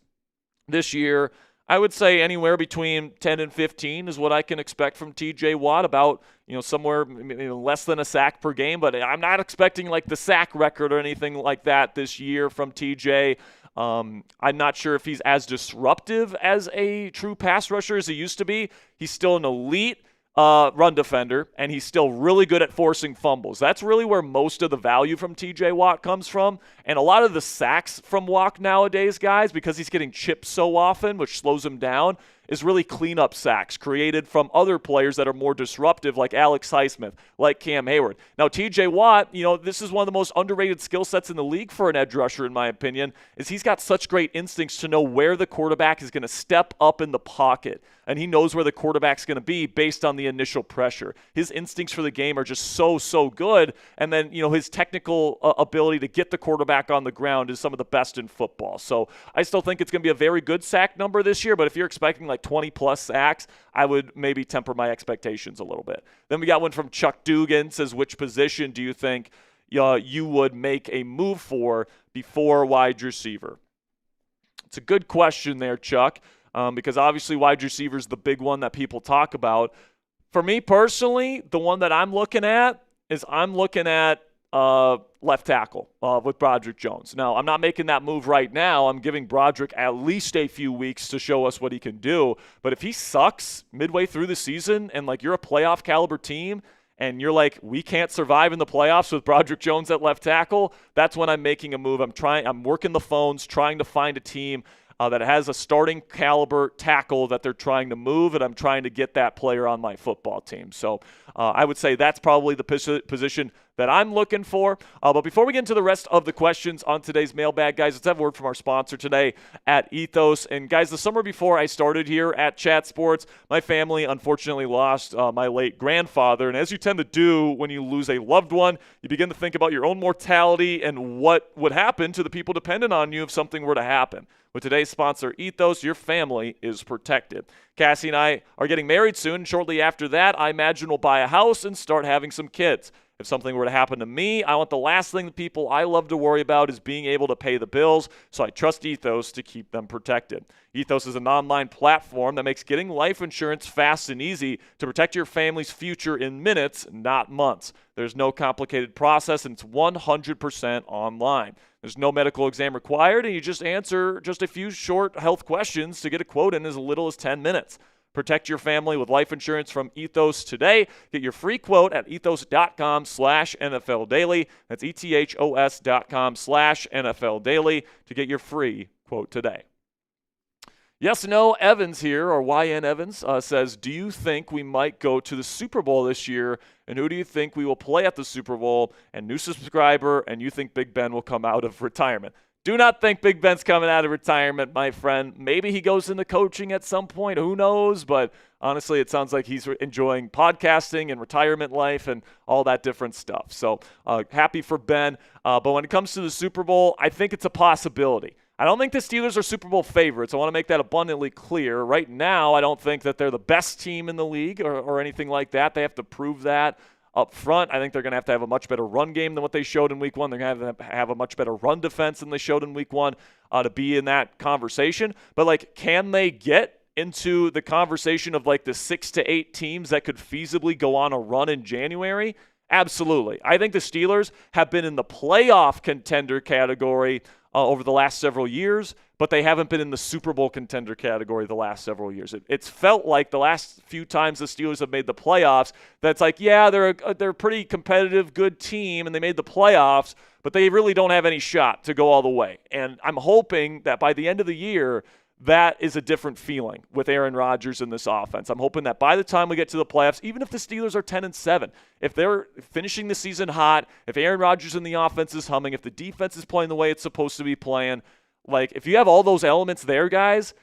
this year, I would say anywhere between 10 and 15 is what I can expect from TJ Watt, about somewhere less than a sack per game. But I'm not expecting like the sack record or anything like that this year from TJ. I'm not sure if he's as disruptive as a true pass rusher as he used to be. He's still an elite run defender, and he's still really good at forcing fumbles. That's really where most of the value from TJ Watt comes from. And a lot of the sacks from Watt nowadays, guys, because he's getting chipped so often, which slows him down, is really cleanup sacks created from other players that are more disruptive, like Alex Highsmith, like Cam Hayward. Now, TJ Watt, this is one of the most underrated skill sets in the league for an edge rusher, in my opinion, is he's got such great instincts to know where the quarterback is going to step up in the pocket, and he knows where the quarterback's going to be based on the initial pressure. His instincts for the game are just so good, and then, his technical ability to get the quarterback on the ground is some of the best in football. So I still think it's going to be a very good sack number this year, but if you're expecting like 20-plus sacks, I would maybe temper my expectations a little bit. Then we got one from Chuck Dugan, says, which position do you think you would make a move for before wide receiver? It's a good question there, Chuck. because obviously wide receiver is the big one that people talk about. For me personally, the one that I'm looking at is left tackle with Broderick Jones. Now, I'm not making that move right now. I'm giving Broderick at least a few weeks to show us what he can do. But if he sucks midway through the season and, like, you're a playoff caliber team and you're like, we can't survive in the playoffs with Broderick Jones at left tackle, that's when I'm making a move. I'm working the phones, trying to find a team that has a starting caliber tackle that they're trying to move, and I'm trying to get that player on my football team. So I would say that's probably the position that I'm looking for. But before we get into the rest of the questions on today's mailbag, guys, let's have a word from our sponsor today at Ethos. And guys, the summer before I started here at Chat Sports, my family unfortunately lost my late grandfather. And as you tend to do when you lose a loved one, you begin to think about your own mortality and what would happen to the people dependent on you if something were to happen. With today's sponsor, Ethos, your family is protected. Cassie and I are getting married soon. Shortly after that, I imagine we'll buy a house and start having some kids. If something were to happen to me, I want the last thing the people I love to worry about is being able to pay the bills, so I trust Ethos to keep them protected. Ethos is an online platform that makes getting life insurance fast and easy to protect your family's future in minutes, not months. There's no complicated process, and it's 100% online. There's no medical exam required, and you just answer just a few short health questions to get a quote in as little as 10 minutes. Protect your family with life insurance from Ethos today. Get your free quote at ethos.com/NFL Daily. That's ethos.com/NFL Daily to get your free quote today. Yes, no, Evans here, or YN Evans, says, do you think we might go to the Super Bowl this year, and who do you think we will play at the Super Bowl? And new subscriber, and you think Big Ben will come out of retirement? Do not think Big Ben's coming out of retirement, my friend. Maybe he goes into coaching at some point. Who knows? But honestly, it sounds like he's enjoying podcasting and retirement life and all that different stuff. So happy for Ben. But when it comes to the Super Bowl, I think it's a possibility. I don't think the Steelers are Super Bowl favorites. I want to make that abundantly clear. Right now, I don't think that they're the best team in the league or anything like that. They have to prove that up front. I think they're going to have a much better run game than what they showed in week one. They're going to have a much better run defense than they showed in week one to be in that conversation. But, like, can they get into the conversation of, like, the 6 to 8 teams that could feasibly go on a run in January? Absolutely. I think the Steelers have been in the playoff contender category over the last several years, but they haven't been in the Super Bowl contender category the last several years. It's felt like the last few times the Steelers have made the playoffs, that's like, yeah, they're a pretty competitive, good team, and they made the playoffs, but they really don't have any shot to go all the way. And I'm hoping that by the end of the year, that is a different feeling with Aaron Rodgers in this offense. I'm hoping that by the time we get to the playoffs, even if the Steelers are 10-7, if they're finishing the season hot, if Aaron Rodgers in the offense is humming, if the defense is playing the way it's supposed to be playing, like, if you have all those elements there, guys,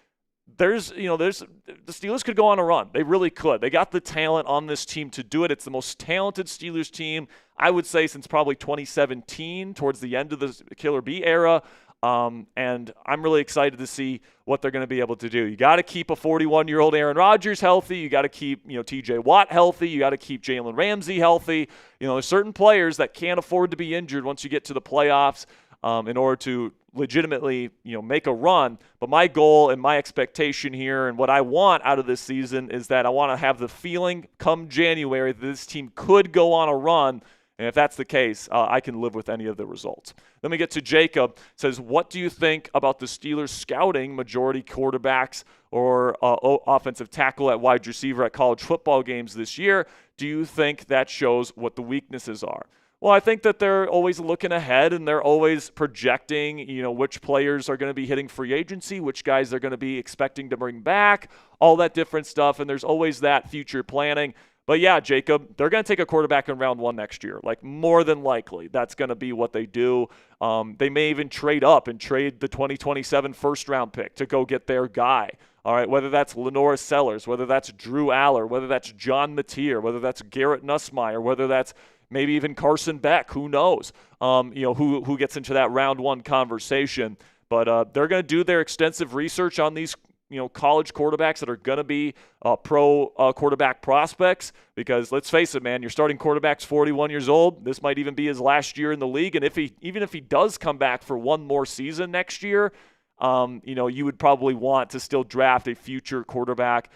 the Steelers could go on a run. They really could. They got the talent on this team to do it. It's the most talented Steelers team, I would say, since probably 2017, towards the end of the Killer B era. And I'm really excited to see what they're going to be able to do. You got to keep a 41-year-old Aaron Rodgers healthy. You got to keep, TJ Watt healthy. You got to keep Jalen Ramsey healthy. There's certain players that can't afford to be injured once you get to the playoffs in order to legitimately, make a run. But my goal and my expectation here and what I want out of this season is that I want to have the feeling come January that this team could go on a run. And if that's the case, I can live with any of the results. Then we get to Jacob. Says, what do you think about the Steelers scouting majority quarterbacks or offensive tackle at wide receiver at college football games this year? Do you think that shows what the weaknesses are? Well, I think that they're always looking ahead and they're always projecting, which players are going to be hitting free agency, which guys they're going to be expecting to bring back, all that different stuff. And there's always that future planning. But yeah, Jacob, they're going to take a quarterback in round 1 next year. Like, more than likely, that's going to be what they do. They may even trade up and trade the 2027 first-round pick to go get their guy. All right, whether that's Lenora Sellers, whether that's Drew Aller, whether that's John Mateer, whether that's Garrett Nussmeier, whether that's maybe even Carson Beck, who knows, who gets into that round 1 conversation. But they're going to do their extensive research on these college quarterbacks that are going to be pro quarterback prospects, because let's face it, man, your starting quarterback's 41 years old. This might even be his last year in the league. And even if he does come back for one more season next year, you would probably want to still draft a future quarterback,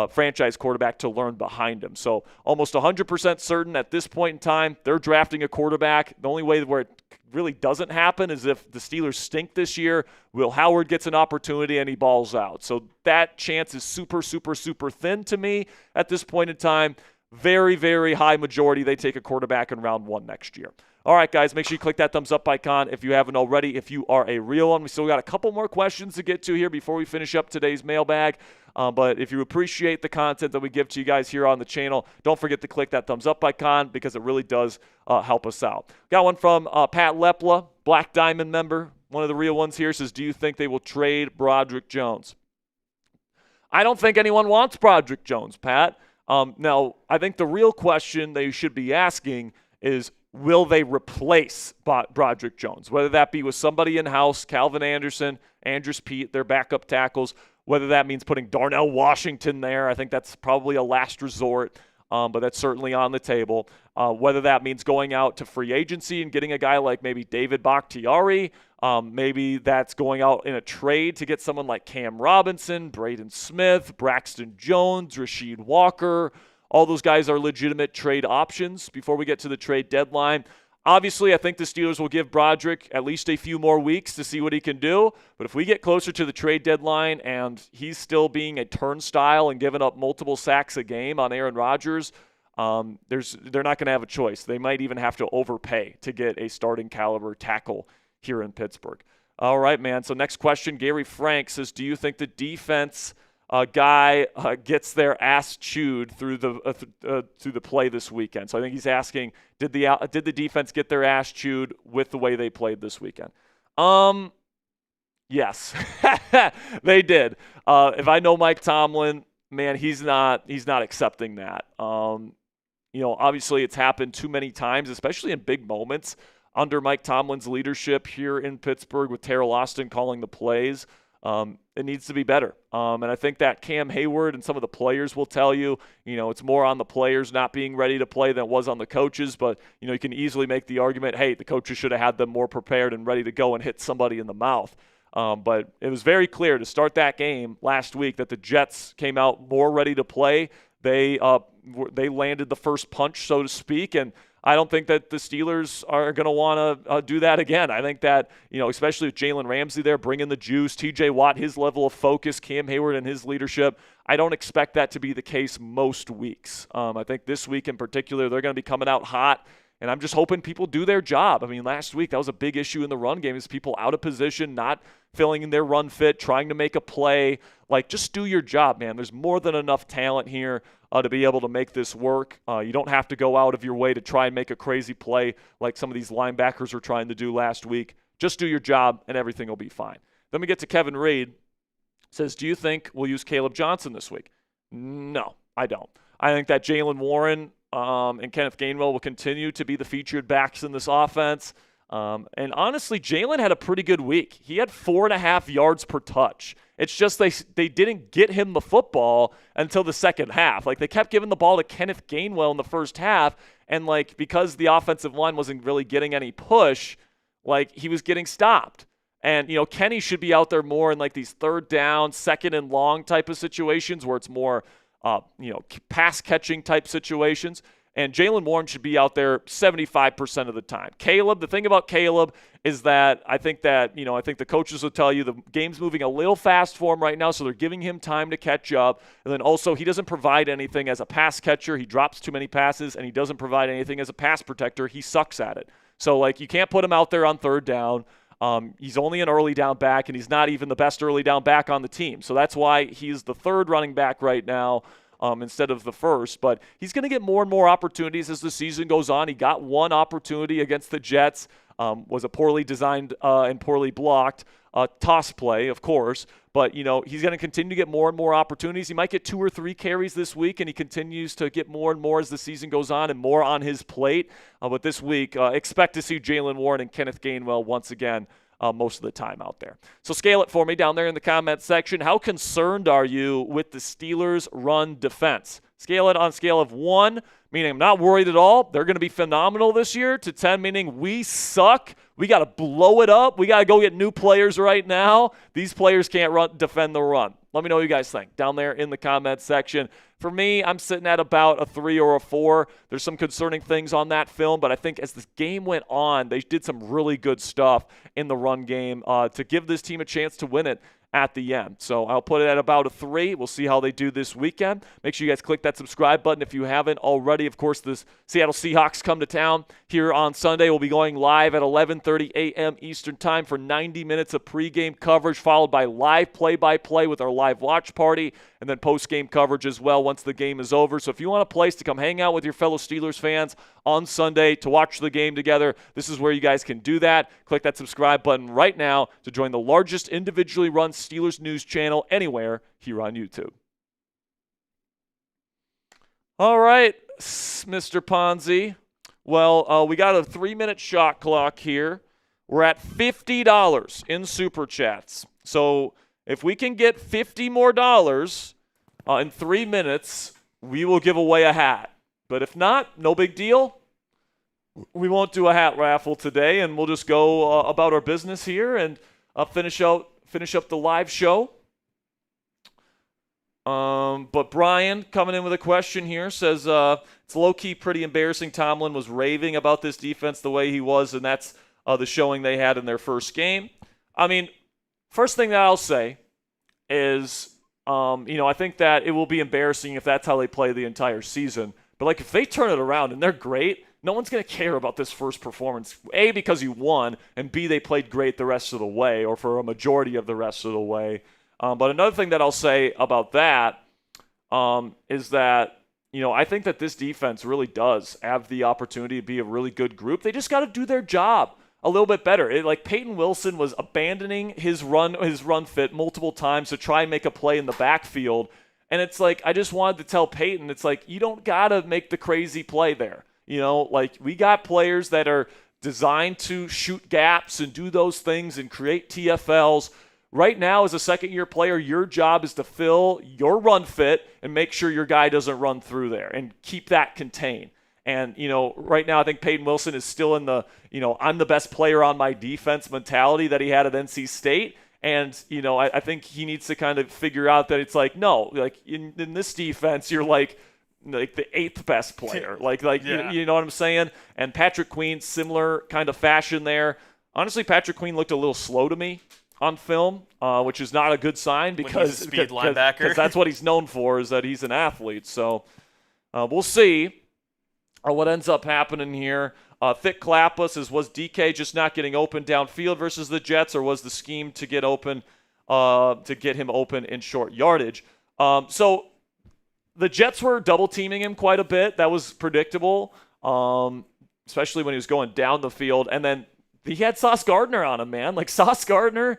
franchise quarterback to learn behind him. So almost 100% certain at this point in time, they're drafting a quarterback. The only way where it really doesn't happen is if the Steelers stink this year, Will Howard gets an opportunity and he balls out. So that chance is super, super, super thin to me at this point in time. Very, very high majority they take a quarterback in round 1 next year. All right, guys, make sure you click that thumbs up icon if you haven't already, if you are a real one. We still got a couple more questions to get to here before we finish up today's mailbag. But if you appreciate the content that we give to you guys here on the channel, don't forget to click that thumbs up icon because it really does help us out. Got one from Pat Lepla, Black Diamond member, one of the real ones here, says, do you think they will trade Broderick Jones? I don't think anyone wants Broderick Jones, Pat. Now, I think the real question they should be asking is, will they replace Broderick Jones? Whether that be with somebody in-house, Calvin Anderson, Andrus Peat, their backup tackles, whether that means putting Darnell Washington there. I think that's probably a last resort, but that's certainly on the table. Whether that means going out to free agency and getting a guy like maybe David Bakhtiari, maybe that's going out in a trade to get someone like Cam Robinson, Braden Smith, Braxton Jones, Rasheed Walker. All those guys are legitimate trade options before we get to the trade deadline. Obviously, I think the Steelers will give Broderick at least a few more weeks to see what he can do. But if we get closer to the trade deadline and he's still being a turnstile and giving up multiple sacks a game on Aaron Rodgers, they're not going to have a choice. They might even have to overpay to get a starting caliber tackle here in Pittsburgh. All right, man. So next question, Gary Frank says, do you think the defense guy gets their ass chewed through the play this weekend? So I think he's asking, did the defense get their ass chewed with the way they played this weekend? Yes, they did. If I know Mike Tomlin, man, he's not accepting that. Obviously it's happened too many times, especially in big moments under Mike Tomlin's leadership here in Pittsburgh with Terrell Austin calling the plays. It needs to be better. And I think that Cam Hayward and some of the players will tell you, it's more on the players not being ready to play than it was on the coaches. But, you can easily make the argument, hey, the coaches should have had them more prepared and ready to go and hit somebody in the mouth. But it was very clear to start that game last week that the Jets came out more ready to play. They landed the first punch, so to speak, and I don't think that the Steelers are going to want to do that again. I think that, especially with Jalen Ramsey there, bringing the juice, TJ Watt, his level of focus, Cam Hayward and his leadership, I don't expect that to be the case most weeks. I think this week in particular, they're going to be coming out hot, and I'm just hoping people do their job. I mean, last week, that was a big issue in the run game, is people out of position, not filling in their run fit, trying to make a play. Like, just do your job, man. There's more than enough talent here to be able to make this work. You don't have to go out of your way to try and make a crazy play like some of these linebackers were trying to do last week. Just do your job, and everything will be fine. Then we get to Kevin Reed. Says, do you think we'll use Caleb Johnson this week? No, I don't. I think that Jaylen Warren and Kenneth Gainwell will continue to be the featured backs in this offense. And honestly, Jalen had a pretty good week. He had 4.5 yards per touch. It's just they didn't get him the football until the second half. Like, they kept giving the ball to Kenneth Gainwell in the first half, and because the offensive line wasn't really getting any push, he was getting stopped. And, Kenny should be out there more in these third down, second and long type of situations where it's more, pass catching type situations. And Jaylen Warren should be out there 75% of the time. The thing about Caleb is that I think the coaches will tell you the game's moving a little fast for him right now, so they're giving him time to catch up. And then also, he doesn't provide anything as a pass catcher. He drops too many passes, and he doesn't provide anything as a pass protector. He sucks at it. So, you can't put him out there on third down. He's only an early down back, and he's not even the best early down back on the team. So that's why he's the third running back right now. Instead of the first. But he's going to get more and more opportunities as the season goes on. He got one opportunity against the Jets, was a poorly designed and poorly blocked toss play, of course. But, he's going to continue to get more and more opportunities. He might get 2 or 3 carries this week, and he continues to get more and more as the season goes on and more on his plate. But this week, expect to see Jaylen Warren and Kenneth Gainwell once again most of the time out there. So scale it for me down there in the comment section. How concerned are you with the Steelers' run defense? Scale it on a scale of 1, meaning I'm not worried at all. They're going to be phenomenal this year, to 10, meaning we suck. We got to blow it up. We got to go get new players right now. These players can't defend the run. Let me know what you guys think down there in the comments section. For me, I'm sitting at about a 3 or a 4. There's some concerning things on that film, but I think as this game went on, they did some really good stuff in the run game to give this team a chance to win it at the end. So I'll put it at about a 3. We'll see how they do this weekend. Make sure you guys click that subscribe button if you haven't already. Of course, the Seattle Seahawks come to town here on Sunday. We'll be going live at 11:30 a.m. Eastern Time for 90 minutes of pregame coverage, followed by live play-by-play with our live watch party, and then post-game coverage as well once the game is over. So if you want a place to come hang out with your fellow Steelers fans on Sunday to watch the game together, this is where you guys can do that. Click that subscribe button right now to join the largest individually run Steelers news channel anywhere here on YouTube. All right, Mr. Ponsi. Well, we got a 3-minute shot clock here. We're at $50 in Super Chats. So if we can get $50 more in 3 minutes, we will give away a hat. But if not, no big deal. We won't do a hat raffle today, and we'll just go about our business here and finish up the live show. But Brian, coming in with a question here, says it's low-key pretty embarrassing. Tomlin was raving about this defense the way he was, and that's the showing they had in their first game. I mean, first thing that I'll say is, I think that it will be embarrassing if that's how they play the entire season. But, like, if they turn it around and they're great, no one's going to care about this first performance. A, because you won, and B, they played great the rest of the way, or for a majority of the rest of the way. But another thing that I'll say about that is that, I think that this defense really does have the opportunity to be a really good group. They just got to do their job a little bit better. Like Peyton Wilson was abandoning his run fit multiple times to try and make a play in the backfield. And it's like, I just wanted to tell Peyton, it's like, you don't got to make the crazy play there. Like we got players that are designed to shoot gaps and do those things and create TFLs. Right now, as a second-year player, your job is to fill your run fit and make sure your guy doesn't run through there and keep that contained. And, right now I think Peyton Wilson is still in the, I'm the best player on my defense mentality that he had at NC State. And, I think he needs to kind of figure out that it's like, no, like in this defense, you're like the 8th best player. Yeah. You know what I'm saying? And Patrick Queen, similar kind of fashion there. Honestly, Patrick Queen looked a little slow to me on film, which is not a good sign because that's what he's known for, is that he's an athlete. So we'll see what ends up happening here. Thick Clappa says, was DK just not getting open downfield versus the Jets, or was the scheme to get open to get him open in short yardage? So the Jets were double teaming him quite a bit. That was predictable, especially when he was going down the field. And then he had Sauce Gardner on him, man. Like, Sauce Gardner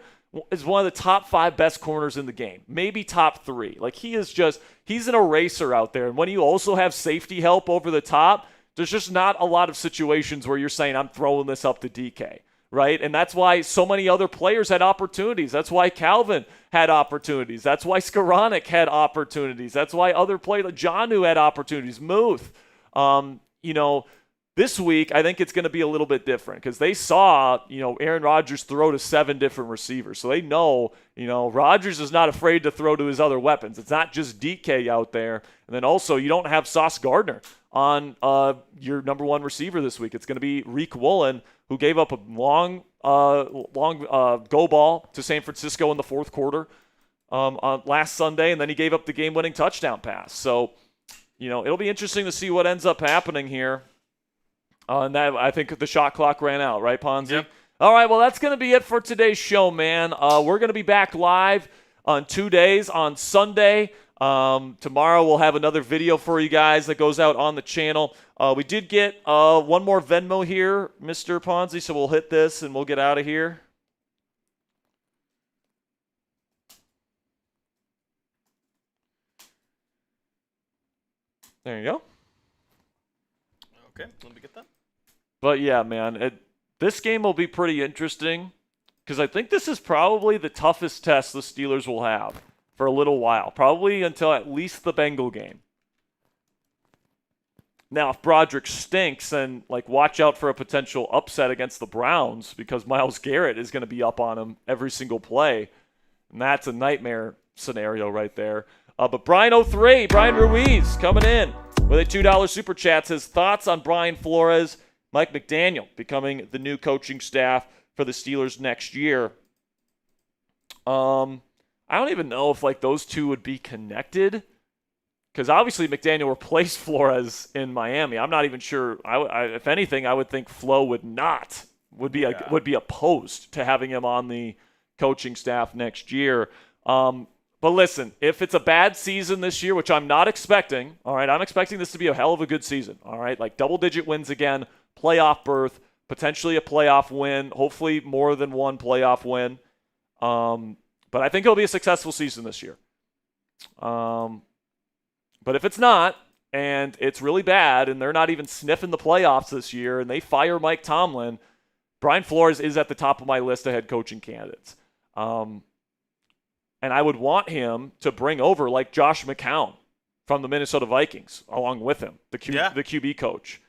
is one of the top 5 best corners in the game, maybe top 3. Like, he's an eraser out there. And when you also have safety help over the top, there's just not a lot of situations where you're saying, I'm throwing this up to DK, right? And that's why so many other players had opportunities. That's why Calvin had opportunities. That's why Skoranek had opportunities. That's why other players, like Jonnu, had opportunities. Muth, this week, I think it's going to be a little bit different because they saw, Aaron Rodgers throw to 7 different receivers. So they know, Rodgers is not afraid to throw to his other weapons. It's not just DK out there. And then also, you don't have Sauce Gardner on your number 1 receiver this week. It's going to be Reek Woolen, who gave up a long go ball to San Francisco in the 4th quarter on last Sunday, and then he gave up the game-winning touchdown pass. So, it'll be interesting to see what ends up happening here. And that, I think the shot clock ran out, right, Ponzi? Yep. All right, well, that's going to be it for today's show, man. We're going to be back live on 2 days on Sunday. Tomorrow we'll have another video for you guys that goes out on the channel. We did get one more Venmo here, Mr. Ponzi, so we'll hit this and we'll get out of here. There you go. Okay, let me get that. But yeah, man, this game will be pretty interesting because I think this is probably the toughest test the Steelers will have for a little while, probably until at least the Bengal game. Now, if Broderick stinks, then like watch out for a potential upset against the Browns because Myles Garrett is going to be up on him every single play. And that's a nightmare scenario right there. But Brian Ruiz coming in with a $2 super chat says thoughts on Brian Flores, Mike McDaniel becoming the new coaching staff for the Steelers next year. I don't even know if like those two would be connected because obviously McDaniel replaced Flores in Miami. I'm not even sure. If anything, I would think Flo would be opposed to having him on the coaching staff next year. But listen, if it's a bad season this year, which I'm not expecting, all right, I'm expecting this to be a hell of a good season, all right, like double-digit wins again, playoff berth, potentially a playoff win, hopefully more than one playoff win. But I think it'll be a successful season this year. But if it's not, and it's really bad, and they're not even sniffing the playoffs this year, and they fire Mike Tomlin, Brian Flores is at the top of my list of head coaching candidates. And I would want him to bring over like Josh McCown from the Minnesota Vikings along with him, the QB coach.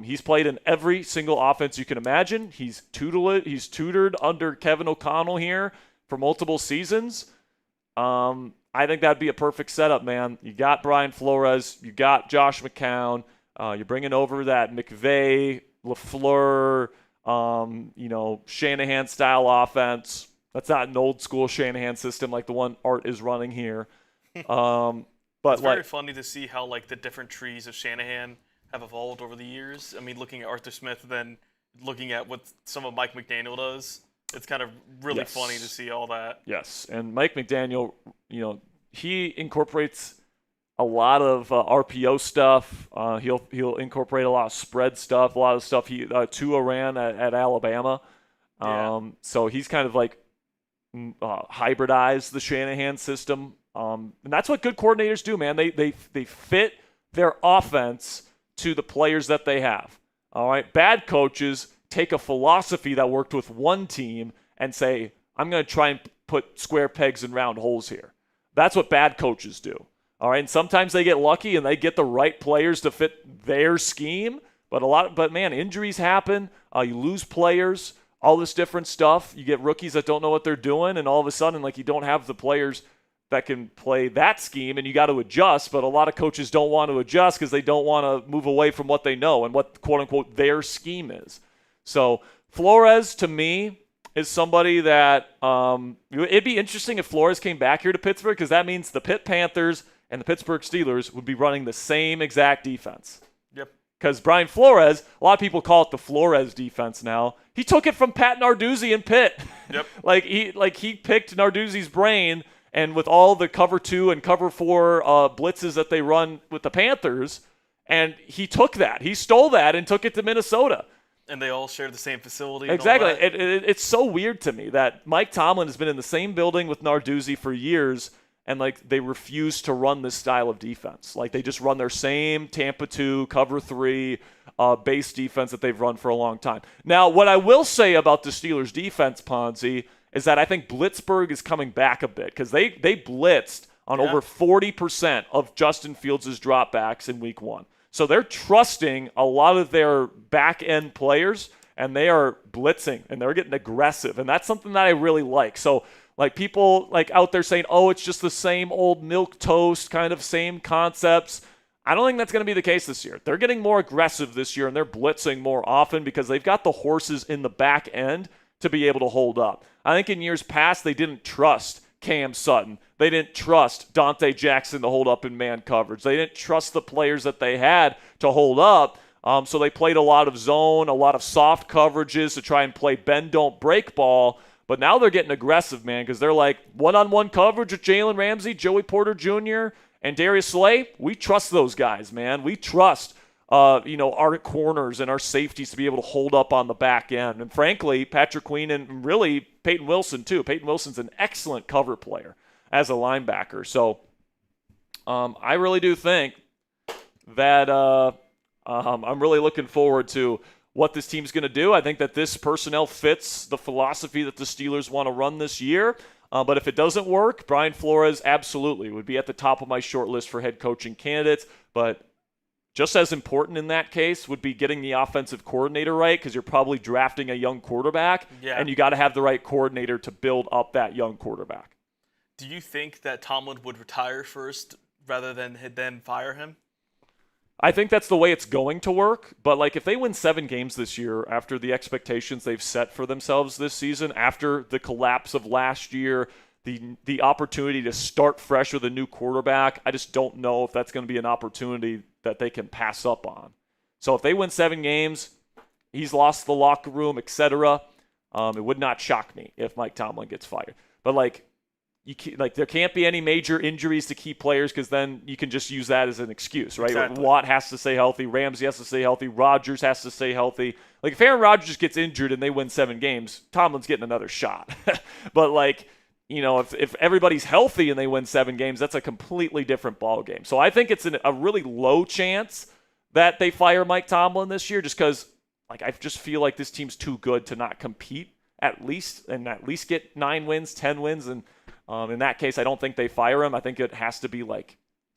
He's played in every single offense you can imagine. He's tutored under Kevin O'Connell here for multiple seasons. I think that'd be a perfect setup, man. You got Brian Flores. You got Josh McCown. You're bringing over that McVay, LaFleur, Shanahan-style offense. That's not an old school Shanahan system like the one Art is running here. But it's very funny to see how like the different trees of Shanahan have evolved over the years. I mean, looking at Arthur Smith, then looking at what some of Mike McDaniel does, it's kind of really funny to see all that. Yes, and Mike McDaniel, he incorporates a lot of RPO stuff. He'll incorporate a lot of spread stuff, a lot of stuff Tua ran at Alabama. So he's kind of like hybridize the Shanahan system. And that's what good coordinators do, man. They fit their offense to the players that they have. All right. Bad coaches take a philosophy that worked with one team and say, I'm going to try and put square pegs in round holes here. That's what bad coaches do. All right. And sometimes they get lucky and they get the right players to fit their scheme. But man, injuries happen. You lose players. All this different stuff. You get rookies that don't know what they're doing, and all of a sudden, like, you don't have the players that can play that scheme, and you got to adjust. But a lot of coaches don't want to adjust because they don't want to move away from what they know and what, quote-unquote, their scheme is. So Flores, to me, is somebody that it'd be interesting if Flores came back here to Pittsburgh because that means the Pitt Panthers and the Pittsburgh Steelers would be running the same exact defense. Yep. Because Brian Flores, a lot of people call it the Flores defense now. He took it from Pat Narduzzi in Pitt. Yep. he picked Narduzzi's brain, and with all the cover 2 and cover 4 blitzes that they run with the Panthers, and he took that. He stole that and took it to Minnesota. And they all share the same facility. Exactly. And all that. It's so weird to me that Mike Tomlin has been in the same building with Narduzzi for years, and like they refuse to run this style of defense. Like they just run their same Tampa 2, cover 3 base defense that they've run for a long time. Now, what I will say about the Steelers defense, Ponsi, is that I think Blitzburg is coming back a bit because they blitzed on over 40% of Justin Fields' dropbacks in week 1. So they're trusting a lot of their back-end players, and they are blitzing, and they're getting aggressive. And that's something that I really like. So like people like out there saying, oh, it's just the same old milquetoast kind of same concepts. I don't think that's going to be the case this year. They're getting more aggressive this year, and they're blitzing more often because they've got the horses in the back end to be able to hold up. I think in years past they didn't trust Cam Sutton. They didn't trust Dante Jackson to hold up in man coverage. They didn't trust the players that they had to hold up. So they played a lot of zone, a lot of soft coverages to try and play bend, don't break ball. But now they're getting aggressive, man, because they're like one-on-one coverage with Jalen Ramsey, Joey Porter Jr., and Darius Slay. We trust those guys, man. We trust our corners and our safeties to be able to hold up on the back end. And frankly, Patrick Queen and really Peyton Wilson too. Peyton Wilson's an excellent cover player as a linebacker. So I really do think that I'm really looking forward to what this team's going to do. I think that this personnel fits the philosophy that the Steelers want to run this year. But if it doesn't work, Brian Flores absolutely would be at the top of my short list for head coaching candidates. But just as important in that case would be getting the offensive coordinator right, because you're probably drafting a young quarterback, and you got to have the right coordinator to build up that young quarterback. Do you think that Tomlin would retire first rather than fire him? I think that's the way it's going to work, but like if they win 7 games this year after the expectations they've set for themselves this season, after the collapse of last year, the opportunity to start fresh with a new quarterback, I just don't know if that's going to be an opportunity that they can pass up on. So if they win 7 games, he's lost the locker room, etc., it would not shock me if Mike Tomlin gets fired. But there can't be any major injuries to key players, because then you can just use that as an excuse, right? Exactly. Watt has to stay healthy. Ramsey has to stay healthy. Rodgers has to stay healthy. Like, if Aaron Rodgers gets injured and they win 7 games, Tomlin's getting another shot. But, if everybody's healthy and they win 7 games, that's a completely different ballgame. So I think it's a really low chance that they fire Mike Tomlin this year, just because I just feel like this team's too good to not compete at least get 9 wins, 10 wins, and in that case, I don't think they fire him. I think it has to be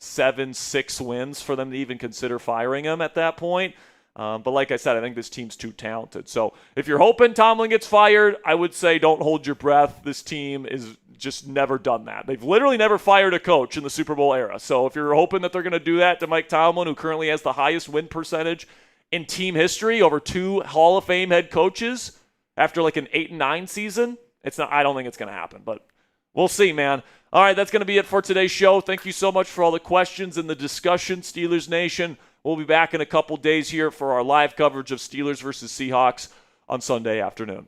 7-6 wins for them to even consider firing him at that point. But like I said, I think this team's too talented. So if you're hoping Tomlin gets fired, I would say don't hold your breath. This team is just never done that. They've literally never fired a coach in the Super Bowl era. So if you're hoping that they're going to do that to Mike Tomlin, who currently has the highest win percentage in team history over 2 Hall of Fame head coaches after an 8-9 season, I don't think it's going to happen. But we'll see, man. All right, that's going to be it for today's show. Thank you so much for all the questions and the discussion, Steelers Nation. We'll be back in a couple days here for our live coverage of Steelers versus Seahawks on Sunday afternoon.